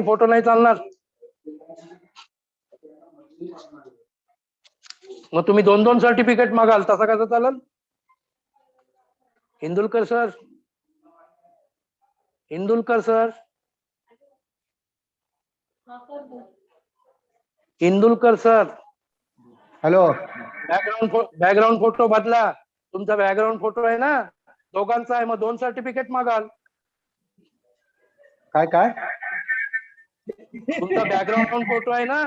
Photo नाही चालणार. मग तुम्ही 2-2 सर्टिफिकेट मागाल, तसं कसं चालेल? Indulkar sir, Indulkar sir, Indulkar sir. Hello. Background photo बदला. तुमचा बॅकग्राऊंड फोटो आहे ना, दोघांचा आहे. मग 2 सर्टिफिकेट मागाल. काय काय? तुमचा बॅकग्राऊंड फोटो आहे ना,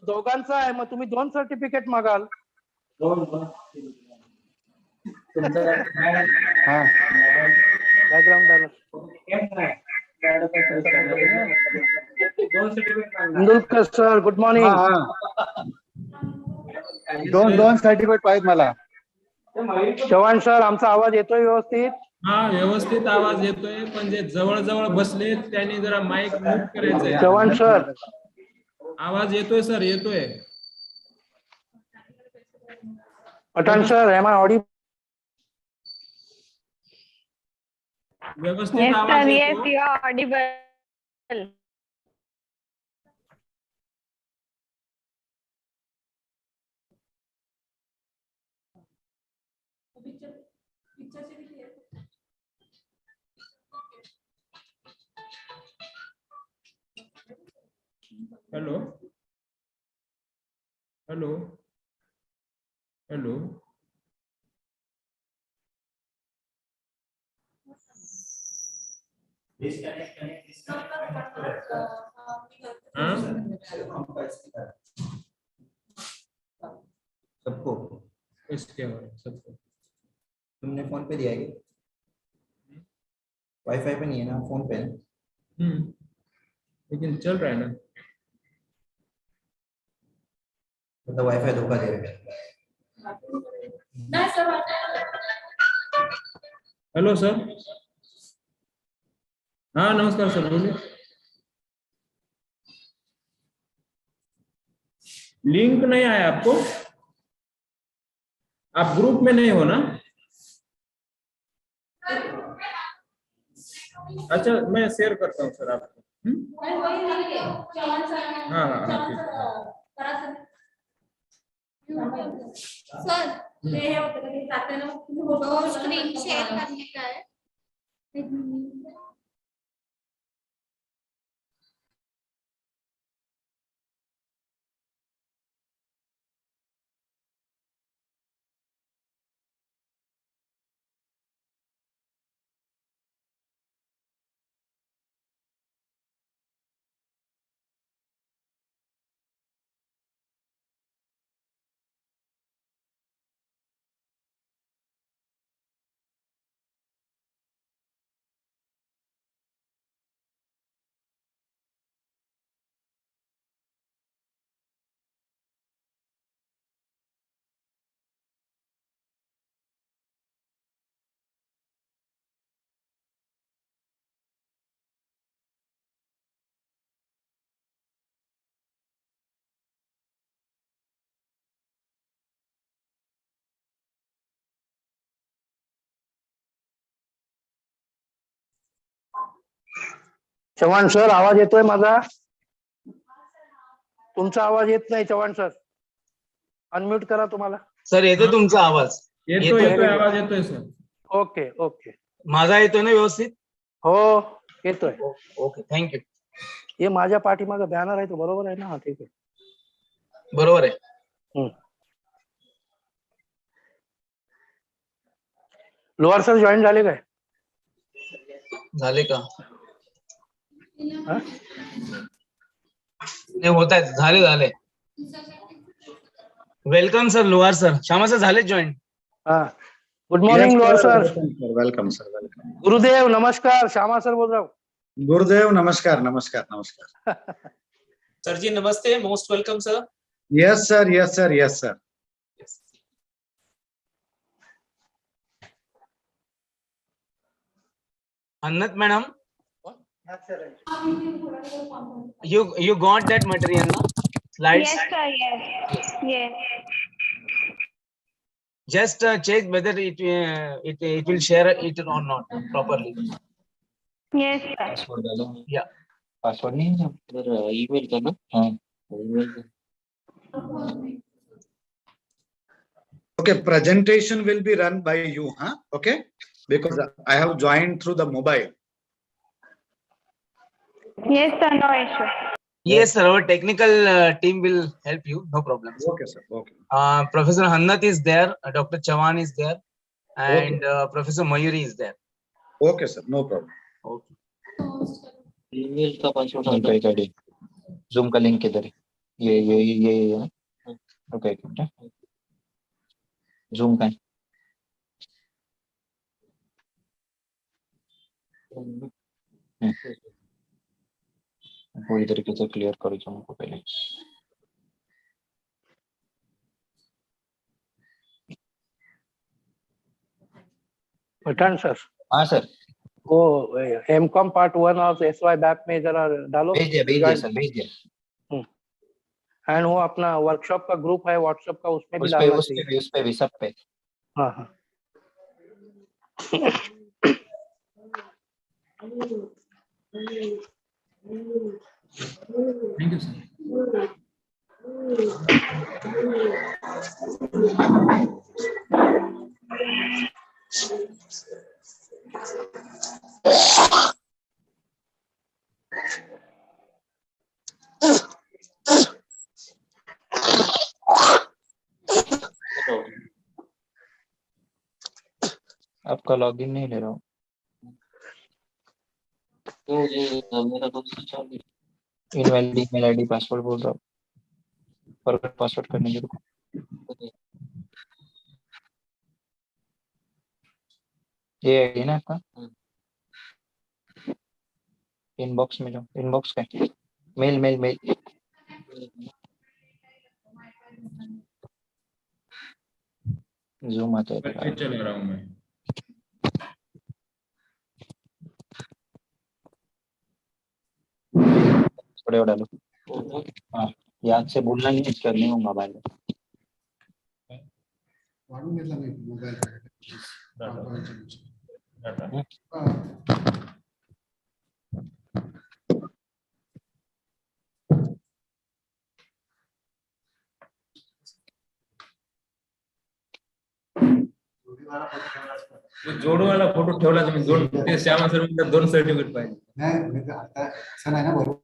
दोघांचा आहे. मग तुम्ही 2 सर्टिफिकेट मागाल. हा. बॅकग्राऊंड इंदुलकर सर, गुड हा मॉर्निंग. हा. 2 सर्टिफिकेट पाहिजे मला. चव्हाण सर, आमचा आवाज येतोय व्यवस्थित? हा, व्यवस्थित आवाज येतोय, पण जे जवळ जवळ बसले त्यांनी जरा माईक म्यूट करायचंय. चव्हाण सर, आवाज येतोय सर, येतोय. Pathan sir, am I audible? व्यवस्थित आवाज येतो. Yes, you are audible. Hello hello hello. सबको सबको तुमने फोन पे दिया है क्या? वाईफाई पे नहीं है ना, फोन पे है। लेकिन चल रहा है ना. मतलब वाईफाई धोखा दे रहे हैं। Hello sir. हाँ नमस्कार सर, बोलिए. लिंक नहीं आया आपको? आप ग्रुप में नहीं हो ना? अच्छा, मैं शेयर करता हूँ सर आपको. हाँ हाँ हाँ ठीक है. सर, फोटो स्क्रीन शेयर करने का है. चव्हाण सर, आवाज येतोय माझा? तुमचा आवाज येत नाही चव्हाण सर. अनम्यूट करा तुम्हाला. सर येतोय तुमचा आवाज? येतोय आवाज येतोय सर. Okay okay. माझा येतोय ना व्यवस्थित? हो येतोय. Okay, thank you. हे माझ्या पाठीमागे बॅनर आहे तो बरोबर आहे ना? हा ठीक आहे, बरोबर आहे. लोहार सर जॉईन झाले काय? झाले का? हा? नाही, होत आहेत. झाले. वेलकम सर लोहार सर. श्यामा सर झाले जॉईन? हा. गुड मॉर्निंग लोहार सर. Welcome sir, welcome. गुरुदेव नमस्कार. श्यामा सर बोल रहा हूँ. गुरुदेव नमस्कार, नमस्कार, नमस्कार. सर जी नमस्ते, most welcome sir. Yes sir, yes sir, yes sir. Anant madam, you got that material na? Slides? Yes, sir. Yes. Yes. Just check whether it will share it or not properly. Yes, sir. Yeah. Password नहीं है sir, email का ना। हाँ email का। Okay, presentation will be run by you, huh? Okay, because I have joined through the mobile. Yes, sir, no issue. Yes, sir. Our technical team will help you. No problem. Sir. Okay, sir. Okay. Professor Hannat is there. Dr. Chavan is there, and Professor Mayuri is there. Okay, sir. No problem. Okay. Email का password उनका एक ID, zoom का link किधर है? ये okay, एक minute, zoom का है। पूरी तरीके से क्लियर करो जूम को पहले। पठान सर, हाँ सर, वो M.Com पार्ट 1 और SY बैप में जरा डालो। भेज दिया सर, भेज दिया। एंड वो अपना वर्कशॉप का ग्रुप है व्हाट्सएप का, उसमें भी डालना चाहिए। उस पे भी सब पे। हाँ हाँ। Thank you sir. आपका लॉगिन नहीं ले रहा हूँ। मेरा इनवैलिड ईमेल आईडी पासवर्ड बोल रहा हूँ, फॉरगॉट पासवर्ड करने के लिए। ये आईडी ना आपका, इनबॉक्स में जाओ। इनबॉक्स का मेल मेल मेल जूम आता है। चला रहा हूँ मैं। थोड़े और डालो। हाँ, याद से भूलना नहीं, करनी हो मोबाइल में। जोड वाला फोटो ठेवला तुम्ही, जोड ते श्यामा सर म्हणजे 2 सर्टिफिकेट पाहिजे. नाही आता असं नाही ना बरोबर.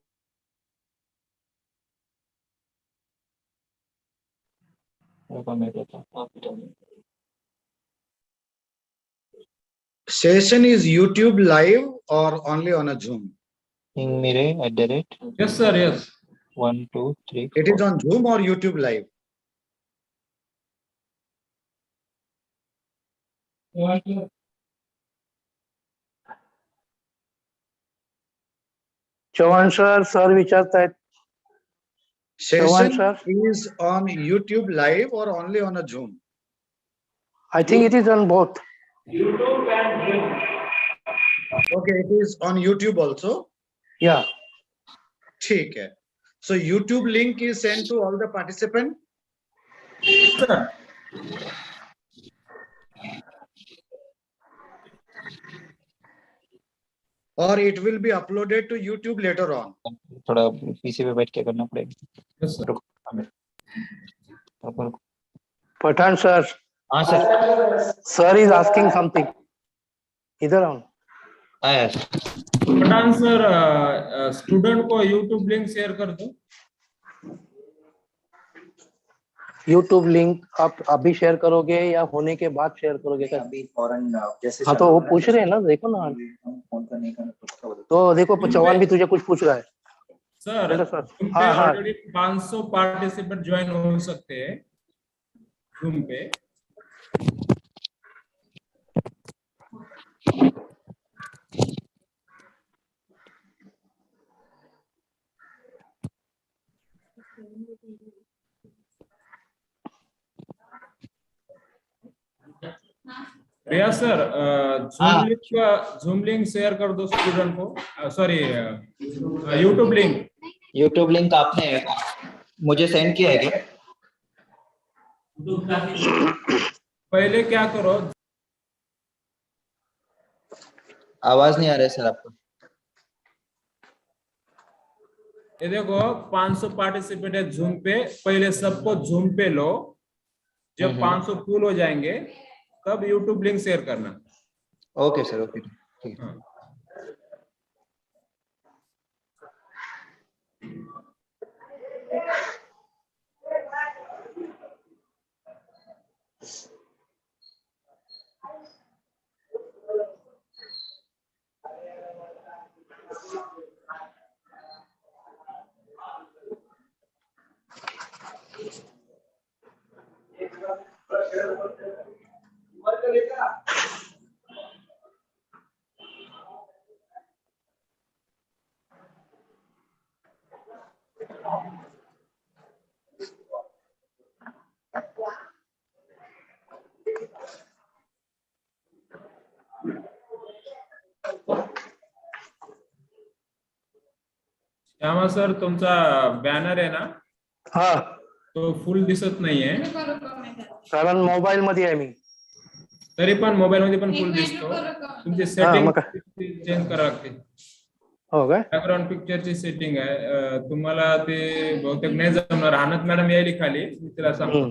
Session is YouTube live or only on a Zoom? मेरे @ Yes sir, yes. 1 2 3 It is on Zoom or YouTube live? Chavan sir विचारतायत. Session sir. is on YouTube live or only on a Zoom? I think it is on both. Okay, it is on YouTube also. Yeah. ठीक है. So YouTube link is sent to all the participants. Sir. Or it will be uploaded to YouTube later on. थोड़ा PC पे बैठ के करना पड़ेगा। Yes sir. Pathan sir. हाँ sir. Sir is asking something. इधर आओ. आया। पठान सर, स्टूडेंट को YouTube लिंक शेयर कर दो। YouTube लिंक आप अभी शेयर करोगे या होने के बाद शेयर करोगे? अभी फौरन जैसे हाँ, तो वो पूछ रहे हैं ना, देखो ना। फोन करने का तो देखो चौहान भी तुझे कुछ पूछ रहा है सर। सर। हाँ हाँ, ऑलरेडी 500 पार्टिसिपेंट ज्वाइन हो सकते हैं Zoom पे। रिया सर, Zoom लिंक शेयर कर दो स्टूडेंट को। सॉरी, यूट्यूब लिंक आपने मुझे सेंड किया है क्या? पहले क्या करो, आवाज नहीं आ रहा है सर आपको। ये देखो 500 पार्टिसिपेट है जूम पे, पहले सबको जूम पे लो, जब 500 फुल हो जाएंगे तब यूट्यूब लिंक शेयर करना। ओके सर, ओके ठीक है। हाँ। श्यामा सर, तुमचा बॅनर आहे ना, हा, तो फुल दिसत नाहीये, कारण मोबाईल मध्ये आहे मी. तरी पण मोबाईल मध्ये पण फुल दिसतो. तुमची सेटिंग मग चेंज करावी लागते. हो काय? बॅकग्राऊंड पिक्चरची सेटिंग आहे, तुम्हाला ते बहुतेक नाही जमणार. आनंद मॅडम यायली खाली, मी तिला सांगतो.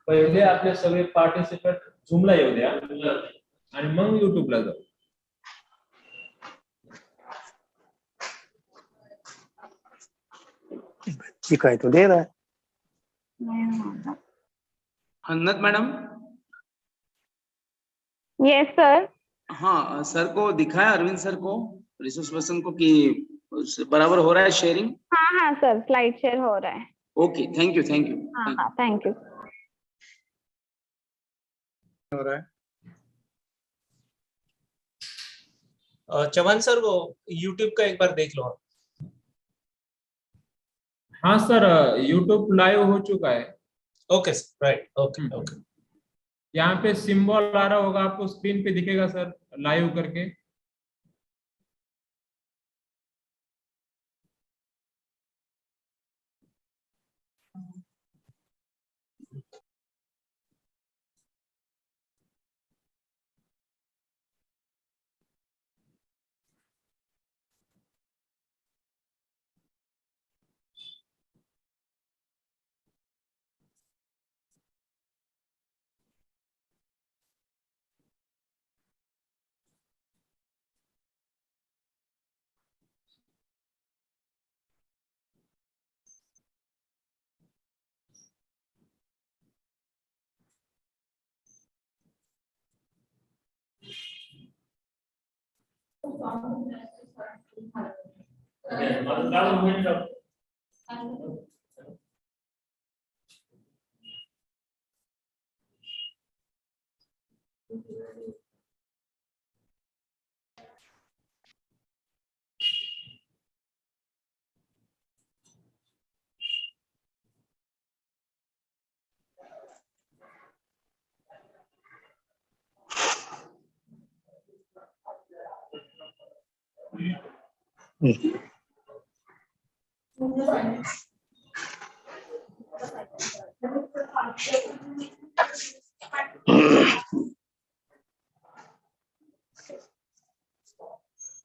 पहिले आपले सगळे पार्टिसिपेंट झूमला येऊ द्या आणि मग युट्यूबला जाऊ. ठीक है, तो दे रहा है. हन्नत मैडम, यस सर. हाँ सर को दिखाया, अरविंद सर को, रिसोर्स पर्सन को, कि बराबर हो रहा है शेयरिंग? हाँ हाँ सर, स्लाइड शेयर हो रहा है. Okay, thank you, thank you. हाँ हाँ, थैंक यू. हो रहा है. चौहान सर, वो यूट्यूब का एक बार देख लो आप। हाँ सर, यूट्यूब लाइव हो चुका है. Okay sir, right, okay okay. यहाँ पे सिंबल आ रहा होगा, आपको स्क्रीन पे दिखेगा सर, लाइव करके.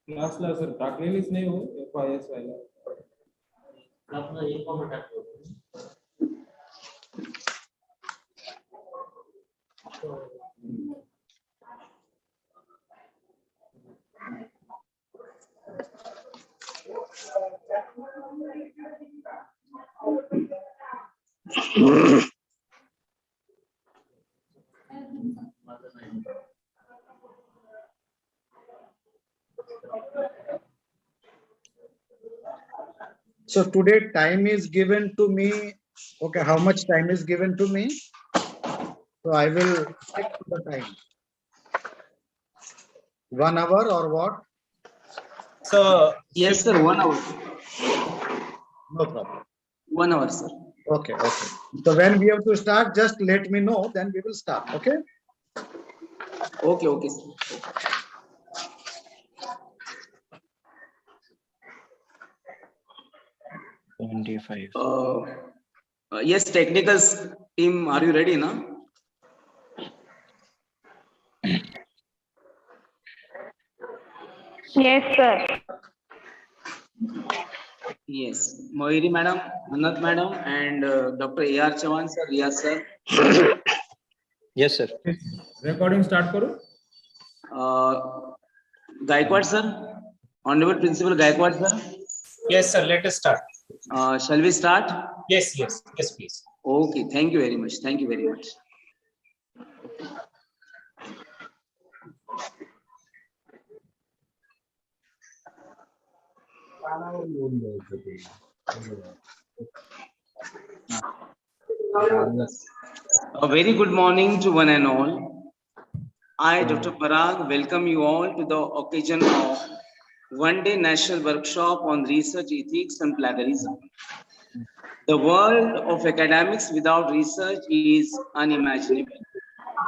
क्लासला सर टाकलेलीच नाही हो, FIS व्हायला. So today time is given to me. Okay, how much time is given to me? So I will stick to the time. 1 hour or what? So Yes, sir. 1 hour. No problem. 1 hour, sir. Okay, okay. So when we have to start, just let me know, then we will start. Okay? Okay, okay, sir. 25. Yes, technicals team, are you ready now? Yes, sir. Yes, Moiri madam, Anat madam, and Dr. A.R. Chavan sir, Riyaz sir. Yes, sir. Recording start करो. Gaikwad sir, Honorable Principal Gaikwad sir. yes, sir. Let us start. Shall we start? Yes, yes, yes, please. Okay, thank you very much. Thank you very much. A very good morning to one and all. I, Dr. Parag, welcome you all to the occasion of one-day national workshop on research ethics and plagiarism. The world of academics without research is unimaginable.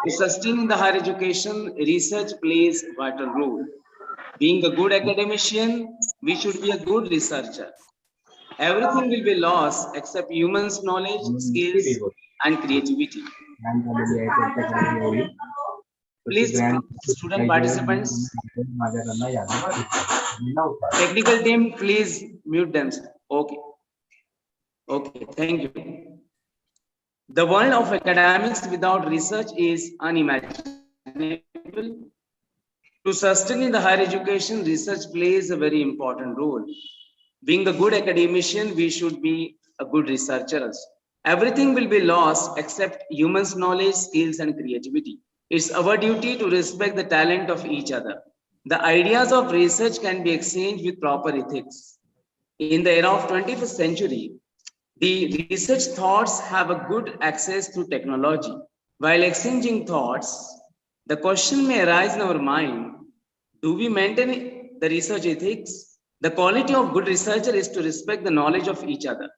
To sustain the higher education, research plays a vital role. Being a good academician, we should be a good researcher. Everything will be lost except humans' knowledge, skills, and creativity. Please, student participants, technical team, please mute themselves. Okay. Okay, thank you. The world of academics without research is unimaginable. To sustain the higher education, research plays a very important role. Being a good academician, we should be a good researchers. Everything will be lost except humans' knowledge, skills, and creativity. It's our duty to respect the talent of each other. The ideas of research can be exchanged with proper ethics. In the era of 21st century, the research thoughts have a good access to technology. While exchanging thoughts, the question may arise in our mind, do we maintain the research ethics? The quality of good researcher is to respect the knowledge of each other.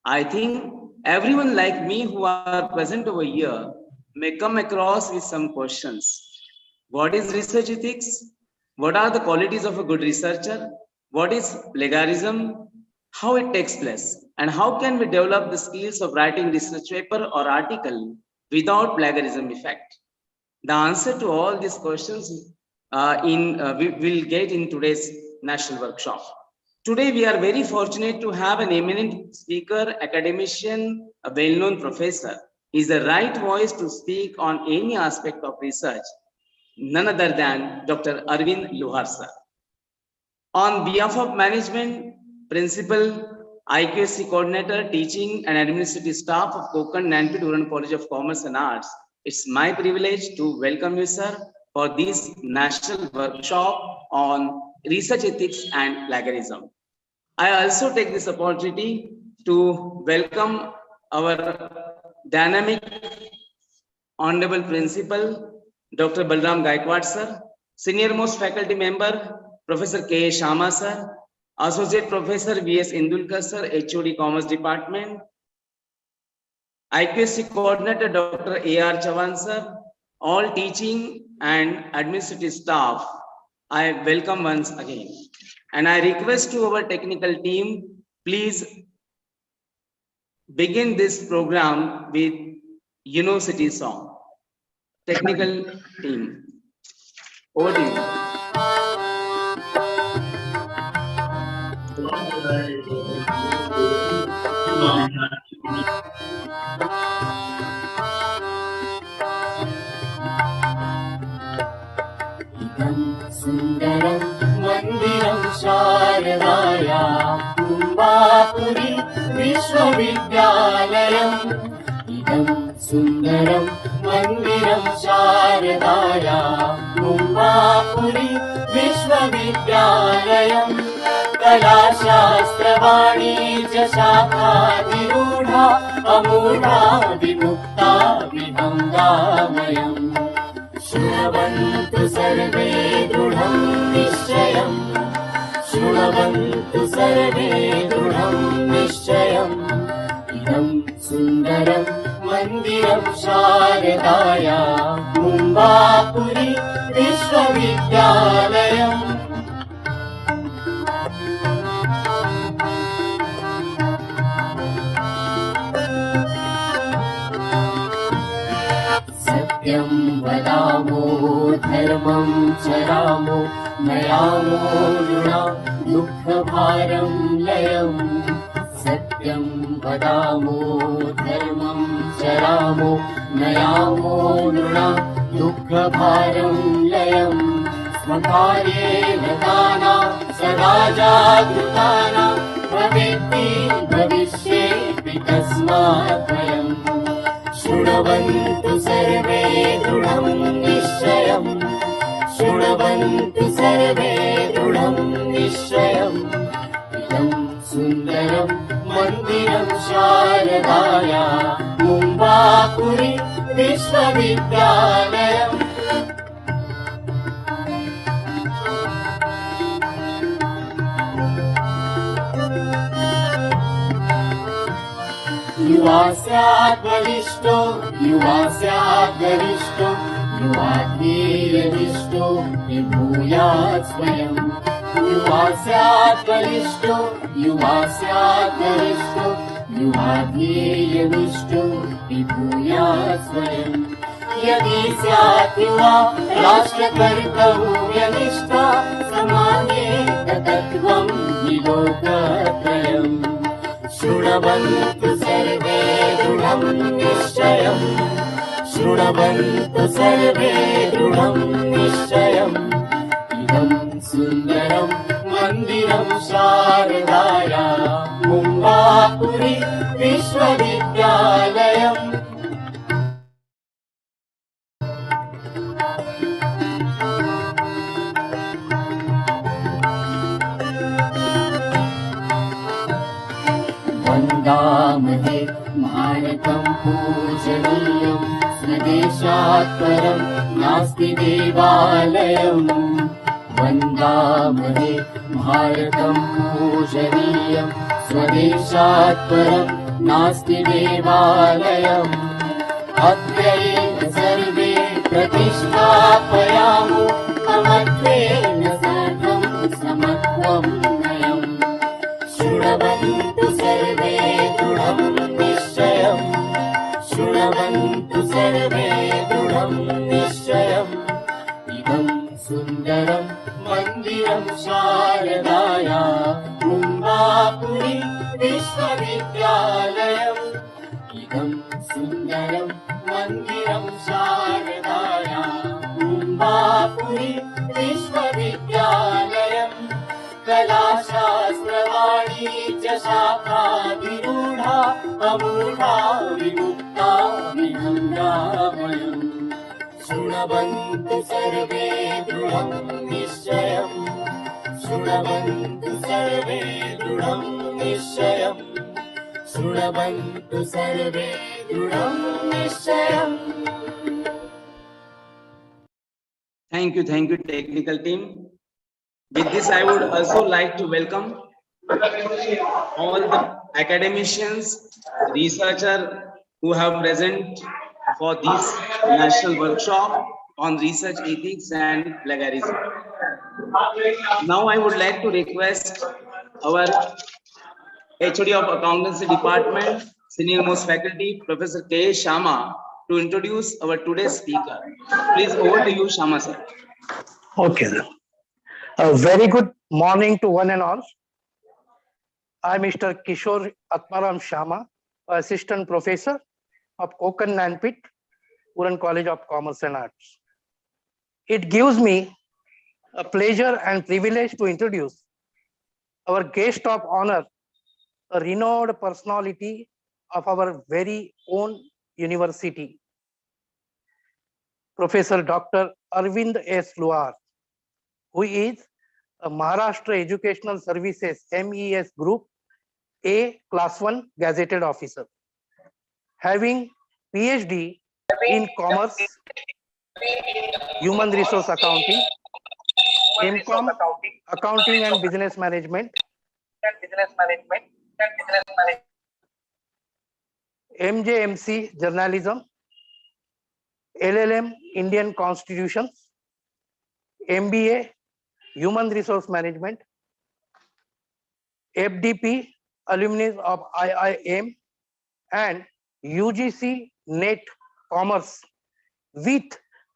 I think everyone like me who are present over here may come across with some questions. What is research ethics? What are the qualities of a good researcher? What is plagiarism? How it takes place? And how can we develop the skills of writing research paper or article without plagiarism effect? The answer to all these questions we will get in today's national workshop. Today, we are very fortunate to have an eminent speaker, academician, a well-known professor. He is the right voice to speak on any aspect of research, none other than Dr. Arvind Luhar sir. On behalf of management, principal, IQSC coordinator, teaching and administrative staff of Konkan Gyanpeeth Uran College of Commerce and Arts, it's my privilege to welcome you, sir, for this national workshop on research ethics and plagiarism. I also take this opportunity to welcome our dynamic honorable principal, Dr. Balram Gaikwad sir, senior most faculty member, Professor K. Sharma sir, Associate Professor V.S. Indulkar sir, HOD Commerce Department, IQSC Coordinator Dr. A.R. Chavan sir, all teaching and administrative staff, I welcome once again. And I request to our technical team, please begin this program with University song. Technical team, over to you. सुंदरं मंदिरं शारदाया कुम्बापुरी विश्वविद्यालयम् इदं सुंदरं मंदिरं शारदाया कुम्बापुरी विश्वविद्यालयम् कला शास्त्र वाणिज्य शाखाधिरूढा अमूढा विमुक्ता विहङ्गामयम् शृण्वन्तु सर्वे दृढं निश्चयम् शृण्वन्तु सर्वे दृढं निश्चयम् इदं सुन्दरं मन्दिरं शारदाया मुम्बापुरी विश्वविद्यालयम् सत्यं वदामो धर्मं चरामो नयामो नृणां दुःखभारं लयम् सत्यं वदामो धर्मं चरामो नयामो नृणां दुःखभारं लयम् स्वकार्येण तानां सदा जागृतानां भवेत्ति भविष्येति तस्मात् वयम् शृण्वन्तु सर्वे दृढं निश्चयम् शृण्वन्तु सर्वे दृढं निश्चयम् इदं सुन्दरं मन्दिरं शारदाया मुम्बापुरी विश्वविद्यालयम् युवा स्यात् बलिष्ठो युवा स्यात् गरिष्ठो युवा ध्येयनिष्ठो विभूयात् स्वयं युवा स्यात् बलिष्ठो युवा स्यात् गरिष्ठो युवा ध्येयनिष्ठो विभूयात् स्वयं यदि स्यात् युवा राष्ट्रकर्तव्यनिष्ठा समान्येत तत्त्वं हि लोकत्रयम् शृण्वन्तु सर्वे दृढं निश्चयम् शृण्वन्तु सर्वे दृढं निश्चयम् इदं सुन्दरं मन्दिरं शारदाया मुम्बापुरी विश्वविद्यालयम् वन्दामहे भारतं पूजनीयं स्वदेशात् परं नास्ति देवालयम् वन्दामहे भारतं पूजनीयं स्वदेशात् परं नास्ति देवालयम् अद्यैव सर्वे प्रतिष्ठापयामो ममत्वेन सार्धं समत्वं नयम् शृण्वन्तु सर्वे दृढं निश्चयम् शृण्वन्तु सर्वे दृढं निश्चयम् इदं सुन्दरं मन्दिरं शारदाया मुम्बापुरी विश्वविद्यालयम् इदं सुन्दरं मन्दिरं शारदाया मुम्बापुरी विश्वविद्यालयम् कला शास्त्र वाणिज्य शाखाधिरूढा अमूढा विमुक्ता विहङ्गामयम् शृण्वन्तु सर्वे दृढं निश्चयम् शृण्वन्तु सर्वे दृढं निश्चयम् शृण्वन्तु सर्वे दृढं निश्चयम् Thank you, technical team. With this, I would also like to welcome all the academicians, researchers who have present for this national workshop on research ethics and plagiarism. Now, I would like to request our HOD of Accountancy Department, Senior Most Faculty, Professor K. Sharma, to introduce our today's speaker. Please, over to you, Sharma sir. Okay, then. A very good morning to one and all. I am Mr. Kishore Atmaram Sharma, Assistant Professor of Konkan Gyanpeeth, Uran College of Commerce and Arts. It gives me a pleasure and privilege to introduce our guest of honor, a renowned personality of our very own university, Professor Dr. Arvind S. Luhar, who is a Maharashtra Educational Services MES Group A Class 1 Gazetted Officer. Having PhD in Commerce, Human Resource Accounting, MCOM, Accounting and Business Management, MJMC Journalism, LLM Indian Constitution, MBA Human Resource Management, FDP alumnus of IIM, and UGC NET Commerce with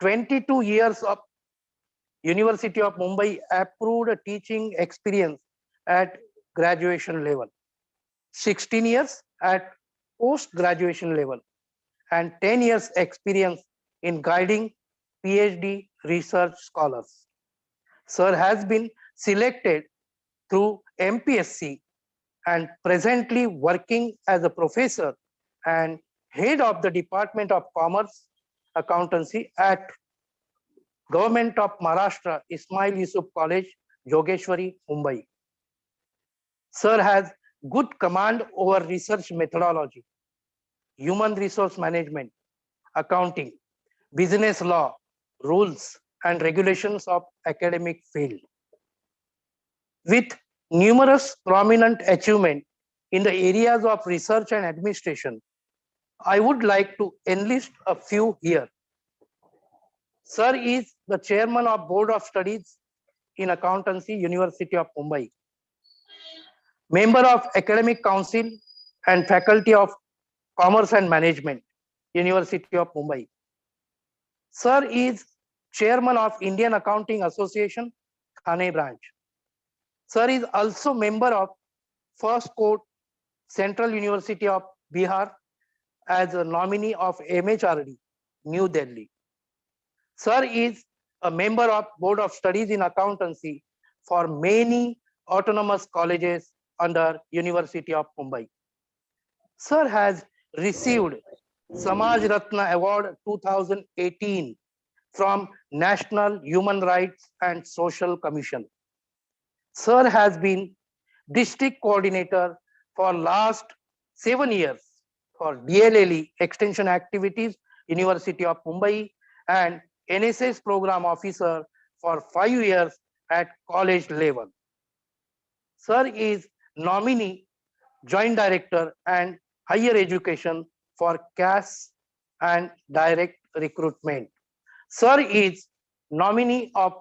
22 years of University of Mumbai approved teaching experience at graduation level, 16 years at post-graduation level, and 10 years experience in guiding PhD research scholars. Sir has been selected through MPSC and presently working as a professor and head of the Department of Commerce Accountancy at Government of Maharashtra Ismail Yusuf College, Jogeshwari, Mumbai. Sir has good command over research methodology, human resource management, accounting, business law, rules and regulations of academic field. With numerous prominent achievements in the areas of research and administration, I would like to enlist a few here. Sir is the chairman of Board of Studies in Accountancy, University of Mumbai, member of Academic Council and Faculty of Commerce and Management, University of Mumbai. Sir is chairman of Indian Accounting Association, Thane branch. Sir is also member of First Court, Central University of Bihar as a nominee of MHRD, New Delhi. Sir is a member of Board of Studies in Accountancy for many autonomous colleges under University of Mumbai. Sir has received Samaj Ratna Award 2018 from National Human Rights and Social Commission. Sir has been district coordinator for last 7 years for DLLE extension activities, University of Mumbai, and NSS program officer for 5 years at college level. Sir is nominee, joint director and higher education for CAS and direct recruitment. Sir is nominee of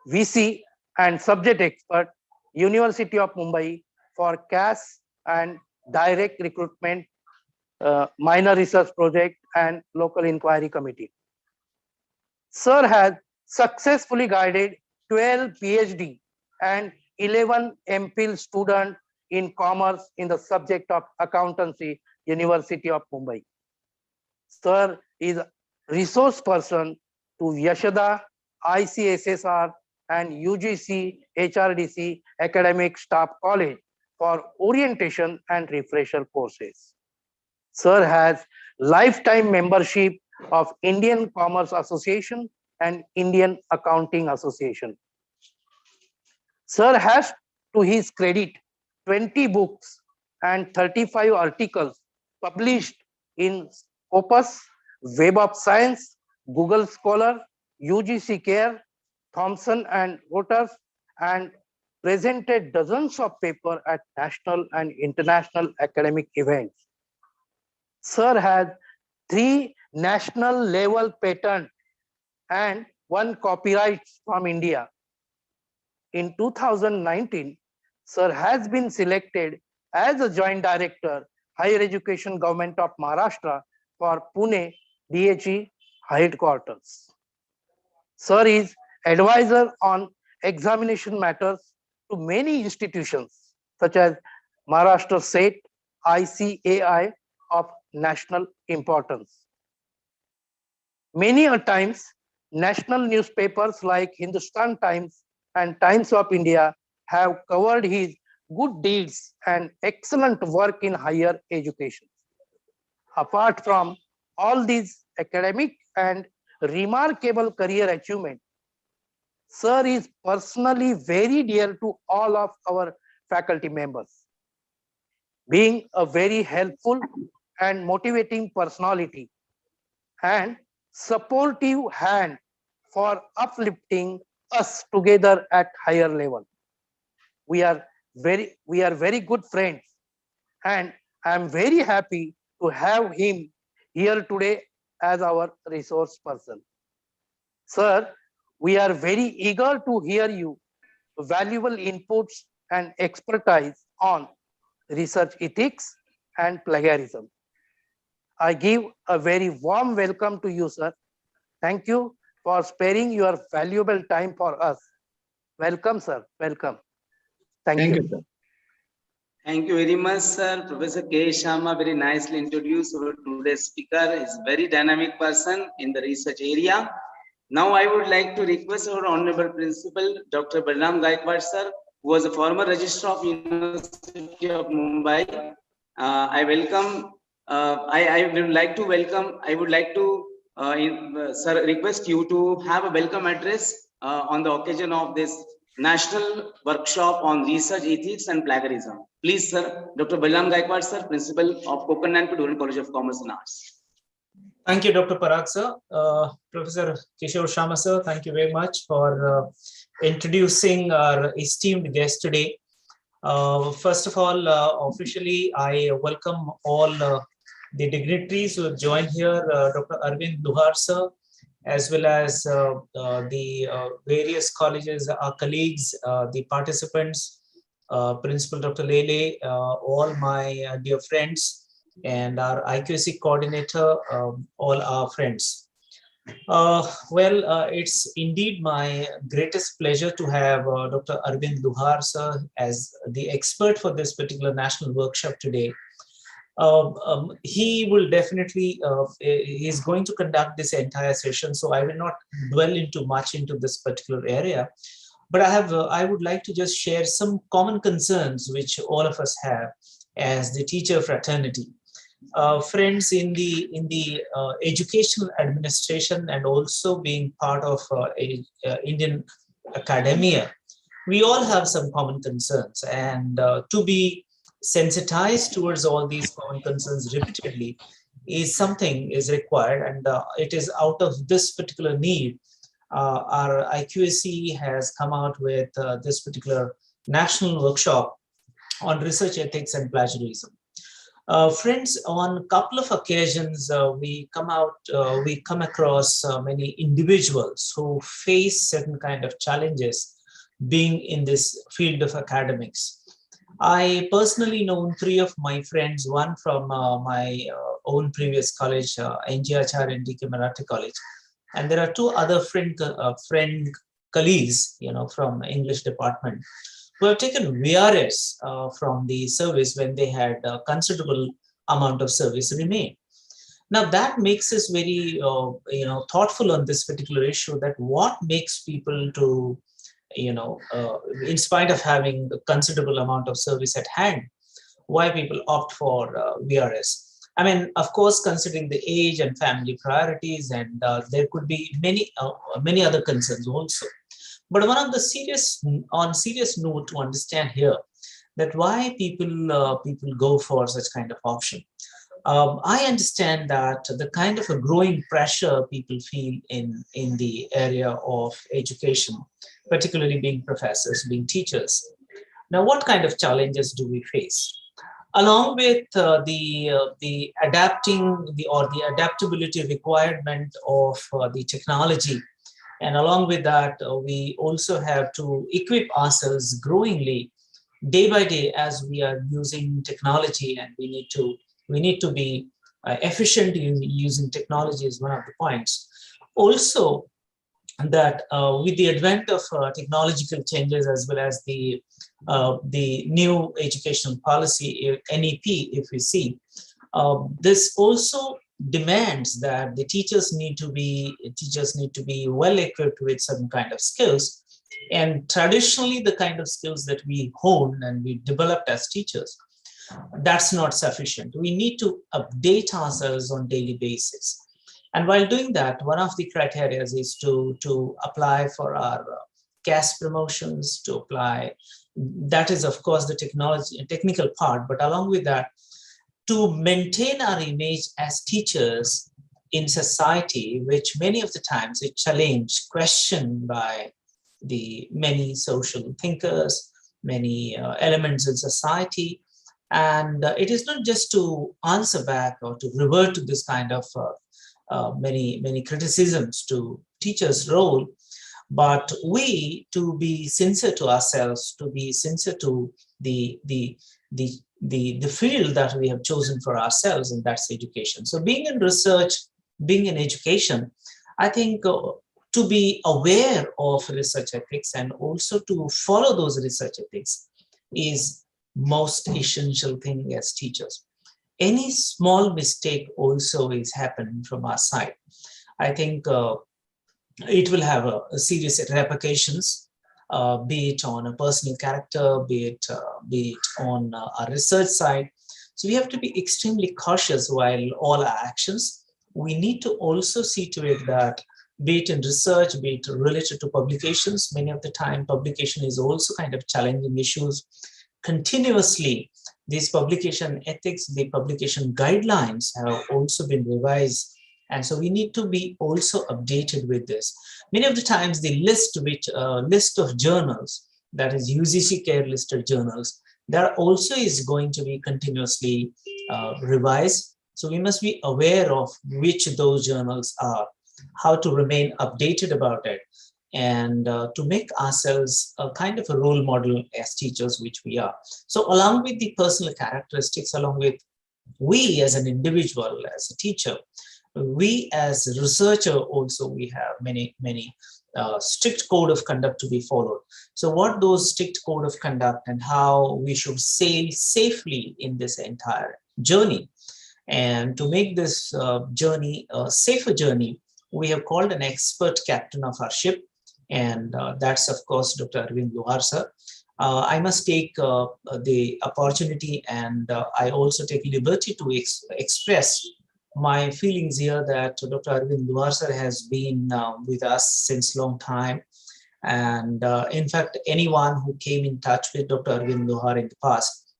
VC and subject expert, University of Mumbai for CAS and direct recruitment, minor research project and local inquiry committee. Sir has successfully guided 12 PhD and 11 MPhil students in commerce in the subject of accountancy, University of Mumbai. Sir is resource person to Yashoda, ICSSR and UGC HRDC Academic Staff College for orientation and refresher courses. Sir has lifetime membership of Indian Commerce Association and Indian Accounting Association. Sir has, to his credit, 20 books and 35 articles published in Scopus, Web of Science, Google Scholar, UGC Care, Thomson and Reuters, and presented dozens of papers at national and international academic events. Sir has 3 national level patents and 1 copyright from India. In 2019, Sir has been selected as a joint director, Higher Education Government of Maharashtra for Pune DHE headquarters. Sir is advisor on examination matters to many institutions such as Maharashtra SET, ICAI of national importance. Many a times, national newspapers like Hindustan Times and Times of India have covered his good deeds and excellent work in higher education. Apart from all these academic and remarkable career achievements, Sir is personally very dear to all of our faculty members, being a very helpful and motivating personality and supportive hand for uplifting us together at higher level. We are very good friends, and I am very happy to have him here today as our resource person. Sir, we are very eager to hear you valuable inputs and expertise on research ethics and plagiarism. I give a very warm welcome to you, sir. Thank you for sparing your valuable time for us. Welcome, sir. Welcome. Thank you. sir. Thank you very much, sir. Professor K. Sharma very nicely introduced our today's speaker. Is very dynamic person in the research area. Now I would like to request our honorable principal, Dr. Balram Gaikwad, sir, who was a former registrar of University of Mumbai. I welcome. I would like to sir, request you to have a welcome address on the occasion of this National Workshop on Research Ethics and Plagiarism. Please, sir, Dr. Balram Gaikwad, sir, Principal of Konkan Uran College of Commerce and Arts. Thank you, Dr. Parag, sir. Professor Kishore Sharma, sir, thank you very much for introducing our esteemed guest today. First of all, officially, I welcome all the dignitaries who have joined here, Dr. Arvind, Luhar, sir, as well as the various colleges, our colleagues, the participants, Principal Dr. Lele, all my dear friends, and our IQAC coordinator, all our friends. It's indeed my greatest pleasure to have Dr. Arvind Luhar, sir, as the expert for this particular national workshop today. He will definitely, he's going to conduct this entire session, so I will not dwell into much into this particular area. But I would like to just share some common concerns which all of us have as the teacher fraternity. Friends in the educational administration and also being part of Indian academia, we all have some common concerns, and to be sensitized towards all these common concerns repeatedly is required, and it is out of this particular need our IQAC has come out with this particular national workshop on research ethics and plagiarism. Friends, on a couple of occasions, we come across many individuals who face certain kind of challenges being in this field of academics. I personally know 3 of my friends, one from my own previous college, NG Acharya and DK Marathi College, and there are 2 other friend colleagues, from English department, who have taken VRS from the service when they had a considerable amount of service remain. Now that makes us very, thoughtful on this particular issue, that what makes people to, in spite of having a considerable amount of service at hand, why people opt for VRS. I mean, of course, considering the age and family priorities, and there could be many other concerns also. But one of the serious note to understand here, that why people go for such kind of option. I understand that the kind of a growing pressure people feel in the area of education, particularly being professors, being teachers. Now, what kind of challenges do we face? Along with the adaptability requirement of the technology, and along with that, we also have to equip ourselves growingly, day by day, as we are using technology, and we need to be efficient in using technology is one of the points. Also, that with the advent of technological changes, as well as the new educational policy, NEP, if we see, this also demands that the teachers need to be well equipped with certain kind of skills, and traditionally the kind of skills that we honed and we developed as teachers, that's not sufficient. We need to update ourselves on daily basis, and while doing that, one of the criteria is to apply for our caste promotions, to apply. That is, of course, the technical part. But along with that, to maintain our image as teachers in society, which many of the times is challenged, questioned by the many social thinkers, many elements in society. And it is not just to answer back or to revert to this kind of many criticisms to teachers' role, but we to be sincere to ourselves, to be sincere to the field that we have chosen for ourselves, and that's education. So being in research, being in education, I think to be aware of research ethics and also to follow those research ethics is most essential thing as teachers. Any small mistake also is happening from our side. I think it will have a serious repercussions, be it on a personal character, be it on our research side. So we have to be extremely cautious while all our actions. We need to also see to it that, be it in research, be it related to publications, many of the time publication is also kind of challenging issues. Continuously, these publication ethics, the publication guidelines have also been revised. And so we need to be also updated with this. Many of the times the list of journals, that is UGC care listed journals, that also is going to be continuously revised. So we must be aware of which those journals are, how to remain updated about it, and to make ourselves a kind of a role model as teachers, which we are. So along with the personal characteristics, along with we as an individual, as a teacher, we as a researcher also, we have many strict code of conduct to be followed. So what those strict code of conduct and how we should sail safely in this entire journey. And to make this journey a safer journey, we have called an expert captain of our ship, and that's of course Dr. Arvind Luhar sir. I must take the opportunity, and I also take liberty to express my feelings here that Dr. Arvind Luhar sir has been with us since long time. And in fact, anyone who came in touch with Dr. Arvind Luhar in the past,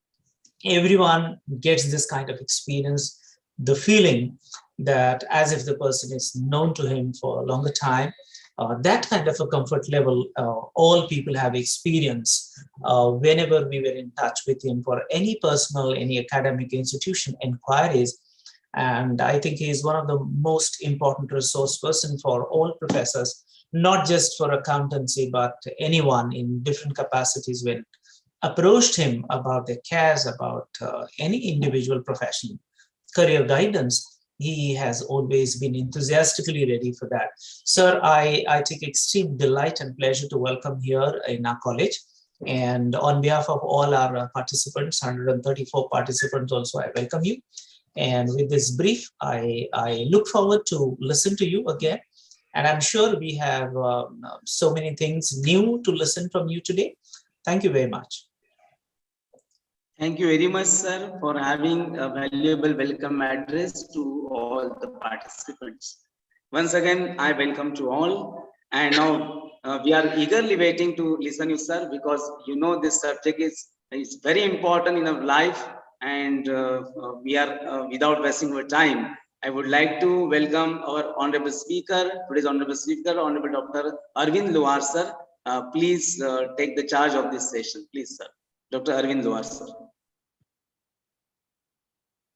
everyone gets this kind of experience, the feeling that as if the person is known to him for a longer time. That kind of a comfort level all people have experienced whenever we were in touch with him for any personal, any academic institution inquiries. And I think he is one of the most important resource person for all professors, not just for accountancy, but anyone in different capacities when approached him about their cares, about any individual profession, career guidance. He has always been enthusiastically ready for that. Sir, I take extreme delight and pleasure to welcome here in our college. And on behalf of all our participants, 134 participants also, I welcome you. And with this brief, I look forward to listen to you again. And I'm sure we have so many things new to listen from you today. Thank you very much. Thank you very much, sir, for having a valuable welcome address to all the participants. Once again, I welcome to all. And now we are eagerly waiting to listen to you, sir, because you know this subject is very important in our life. And we are, without wasting our time, I would like to welcome our honorable speaker, today's honorable speaker, Honorable Dr. Arvind Luhar, sir. Please take the charge of this session, please, sir. Dr. Arvind Luhar, sir.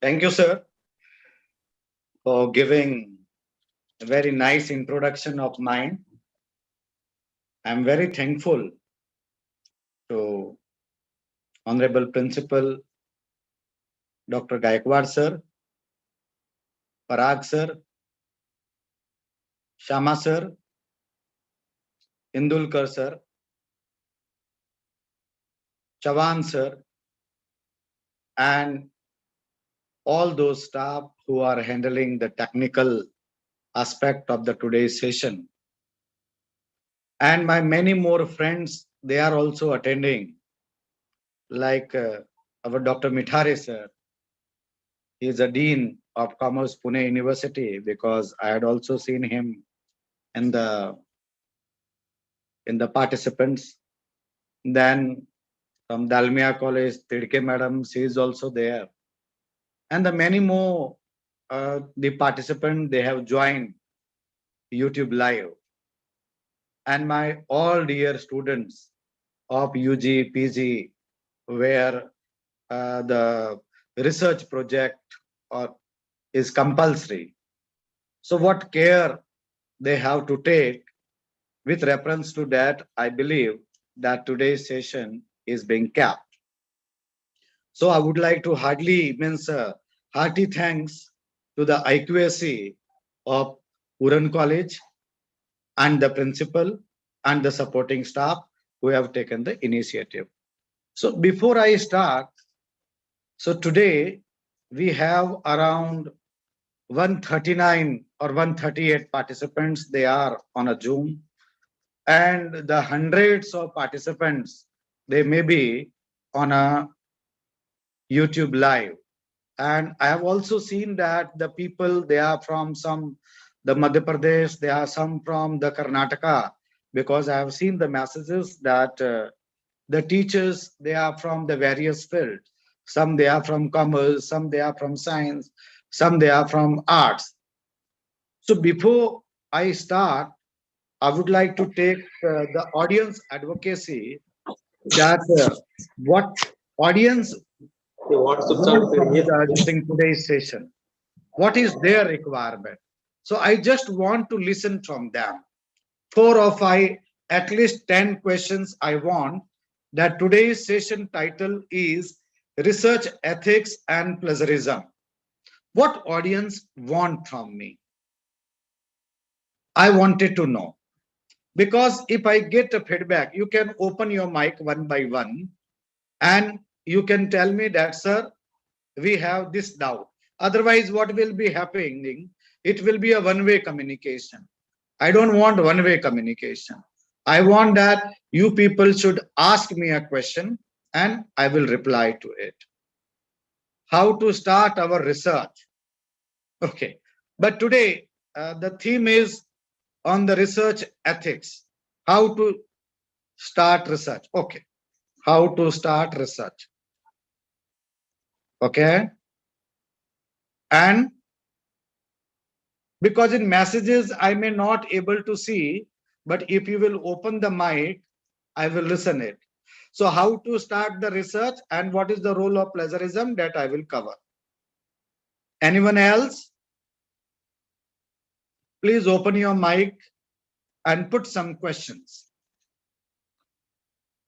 Thank you, sir, for giving a very nice introduction of mine. I'm very thankful to Honorable Principal Dr. Gaikwad, sir, Parag, sir, Shama, sir, Indulkar, sir, Chavan, sir, and all those staff who are handling the technical aspect of the today's session. And my many more friends, they are also attending, like our Dr. Mithare, sir. He is a Dean of Commerce, Pune University, because I had also seen him in the in the participants. Then from Dalmia College, Tidke Madam, she is also there. And the many more the participants, they have joined YouTube Live. And my all dear students of UG, PG, where the research project is compulsory. So what care they have to take with reference to that, I believe that today's session is being capped. So I would like to hearty thanks to the IQAC of Uran College and the principal and the supporting staff who have taken the initiative. So before I start, so today we have around 139 or 138 participants. They are on a Zoom, and the hundreds of participants, they may be on a YouTube Live. And I have also seen that the people, they are from the Madhya Pradesh, they are some from the Karnataka, because I have seen the messages that the teachers, they are from the various fields. Some they are from commerce, some they are from science, some they are from arts. So before I start, I would like to take the audience advocacy that what audience wants from today's session. What is their requirement? So I just want to listen from them. 4 or 5, at least 10 questions I want. That today's session title is Research Ethics and Plagiarism. What audience want from me? I wanted to know. Because if I get a feedback, you can open your mic one by one and you can tell me that, sir, we have this doubt. Otherwise, what will be happening? It will be a one-way communication. I don't want one-way communication. I want that you people should ask me a question and I will reply to it. How to start our research? Okay. But today, the theme is on the research ethics. How to start research. Okay. How to start research. Okay. And because in messages, I may not able to see, but if you will open the mic, I will listen it. So how to start the research and what is the role of plagiarism, that I will cover. Anyone else? Please open your mic and put some questions.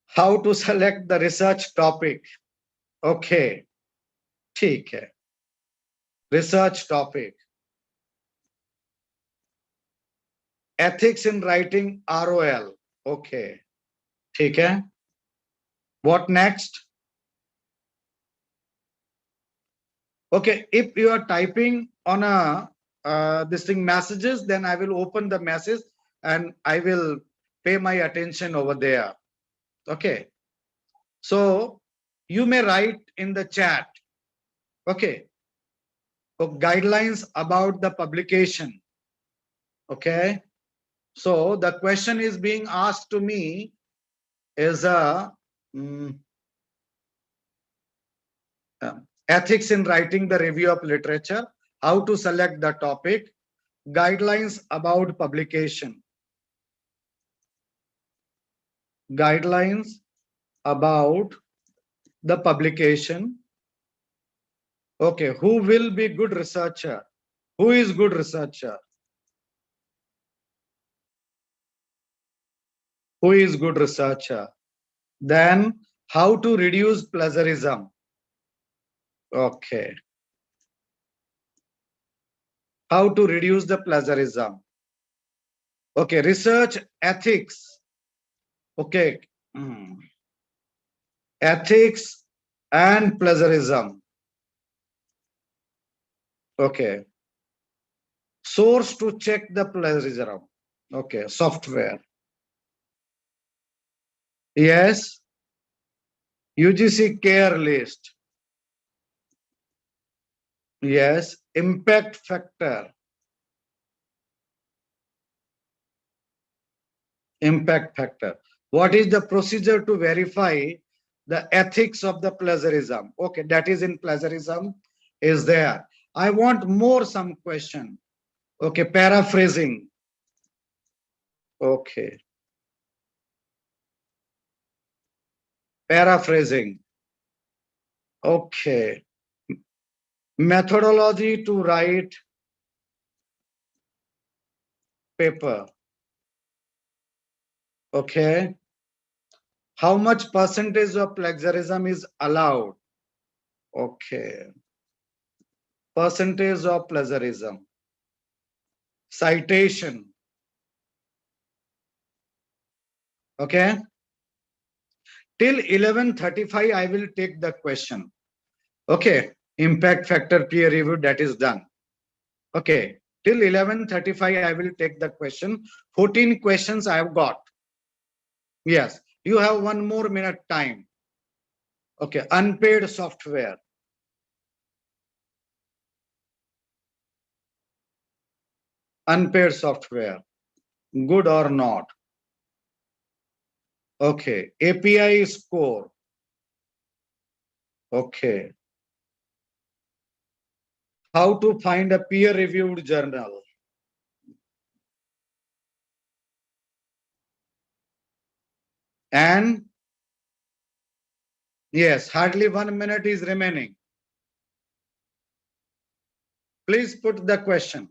How to select the research topic? Okay. ठीक है. Research topic. Ethics in writing, ROL. Okay. ठीक है. What next? Okay, if you are typing on this thing messages, then I will open the message and I will pay my attention over there. Okay. So you may write in the chat. Okay. So guidelines about the publication. Okay. So the question is being asked to me is ethics in writing the review of literature, how to select the topic, guidelines about publication. Guidelines about the publication. Okay, who will be good researcher? Who is good researcher? Who is good researcher? Then how to reduce plagiarism? Okay. How to reduce the plagiarism? Okay, research ethics. Okay. Ethics and plagiarism. Okay. Source to check the plagiarism. Okay, software. Yes. UGC care list. Yes. Impact factor. Impact factor. What is the procedure to verify the ethics of the plagiarism? Okay, that is in plagiarism is there. I want more some question. Okay, paraphrasing. Okay. Paraphrasing. Okay. Methodology to write paper. Okay. How much percentage of plagiarism is allowed? Okay. Percentage of plagiarism. Citation. Okay. Till 11:35, I will take the question. Okay. Impact factor peer review, that is done. Okay. Till 11:35, I will take the question. 14 questions I have got. Yes. You have 1 more minute time. Okay. Unpaid software. Unpaid software. Good or not? Okay. API score. Okay. How to find a peer-reviewed journal. And yes, hardly 1 minute is remaining. Please put the question.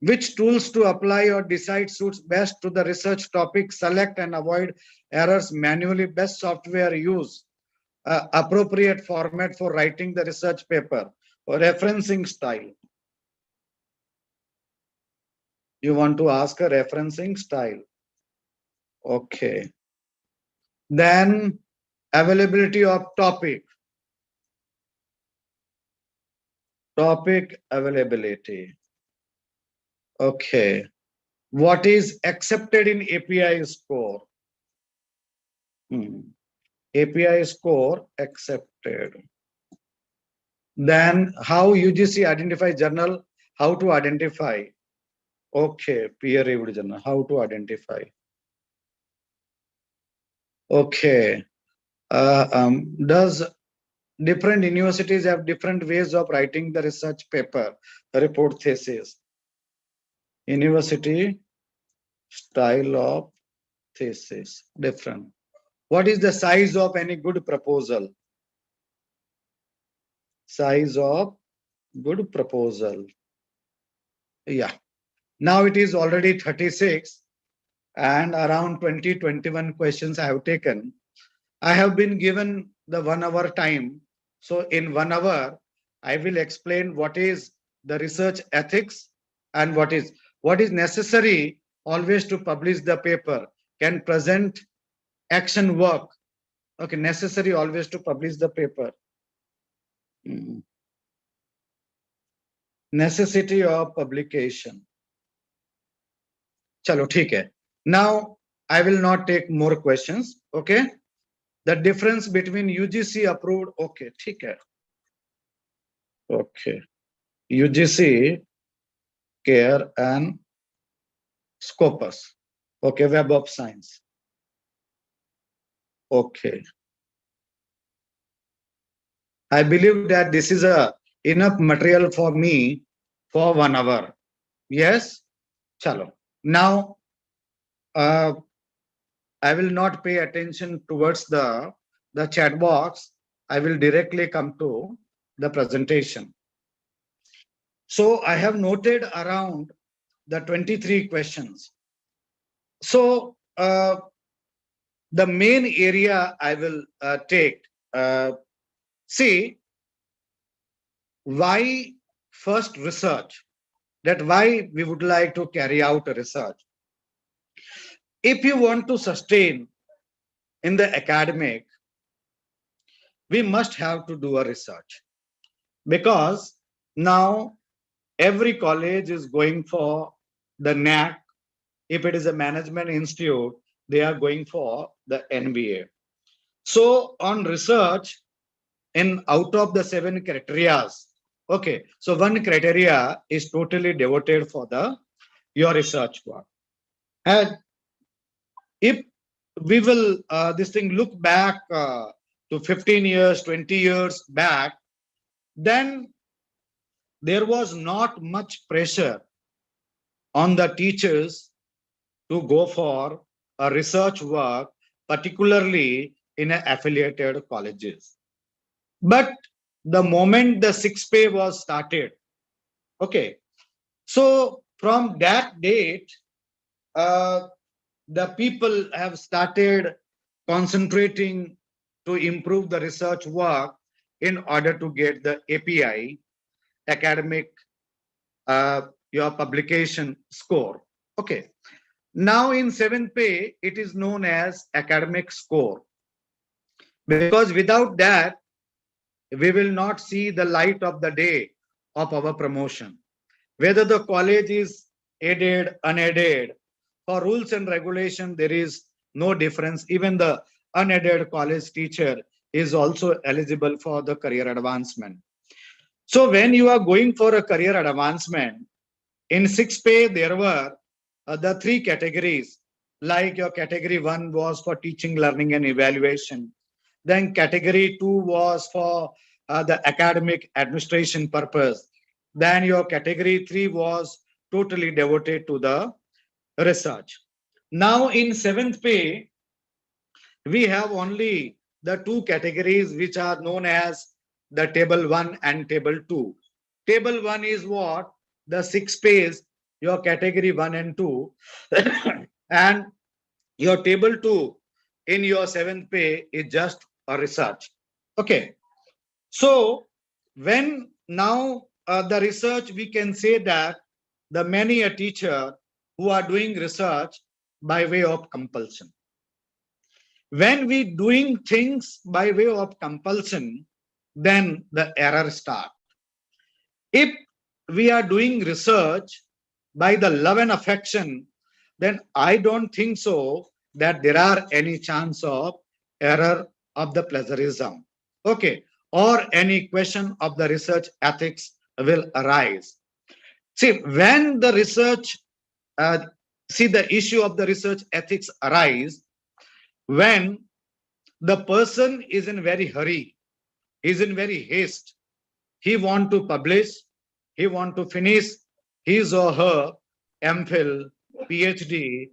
Which tools to apply or decide suits best to the research topic? Select and avoid errors manually. Best software use. Appropriate format for writing the research paper. Or referencing style. You want to ask a referencing style. Okay. Then availability of topic. Topic availability. Okay. What is accepted in API score? API score accepted. Then how UGC identify journal? How to identify? Okay, peer-reviewed journal. How to identify? Okay. Does different universities have different ways of writing the research paper, report, thesis? University style of thesis different. What is the size of any good proposal? Size of good proposal. Yeah. Now it is already 36 and around 21 questions I have taken. I have been given the 1 hour time. So in 1 hour, I will explain what is the research ethics and what is necessary always to publish the paper, can present action work. Okay, necessary always to publish the paper. Necessity of publication. Chalo, theek hai. Now, I will not take more questions. Okay. The difference between UGC approved. Okay, theek hai. Okay. UGC, CARE and Scopus. Okay, Web of Science. Okay. I believe that this is enough material for me for 1 hour. Yes? Chalo. Now, I will not pay attention towards the chat box. I will directly come to the presentation. So I have noted around the 23 questions. So the main area I will take, see, why first research, that why we would like to carry out a research. If you want to sustain in the academic, we must have to do a research, because now every college is going for the NAC. If it is a management institute, they are going for the NBA. So on research, in out of the 7 criteria, okay, so 1 criteria is totally devoted for the your research work. And if we will look back to 15 years, 20 years back, then there was not much pressure on the teachers to go for a research work, particularly in affiliated colleges. But the moment the 6 pay was started, okay, so from that date, the people have started concentrating to improve the research work in order to get the API, academic, your publication score. Okay. Now in 7th pay, it is known as academic score, because without that, we will not see the light of the day of our promotion. Whether the college is aided, unaided, for rules and regulation, there is no difference. Even the unaided college teacher is also eligible for the career advancement. So when you are going for a career advancement, in 6th pay, there were the 3 categories, like your category 1 was for teaching, learning and evaluation. Then category 2 was for the academic administration purpose. Then your category 3 was totally devoted to the research. Now in 7th pay, we have only the 2 categories which are known as the table 1 and table 2. Table 1 is what? The 6 pays, your category 1 and 2, and your table 2 in your 7th pay is just a research. Okay. So when now the research, we can say that the many a teacher who are doing research by way of compulsion. When we doing things by way of compulsion, then the error start. If we are doing research by the love and affection, then I don't think so that there are any chance of error of the plagiarism. Okay. Or any question of the research ethics will arise. See, when the research, the issue of the research ethics arise, when the person is in very hurry, is in very haste, he want to publish, he want to finish his or her MPhil, PhD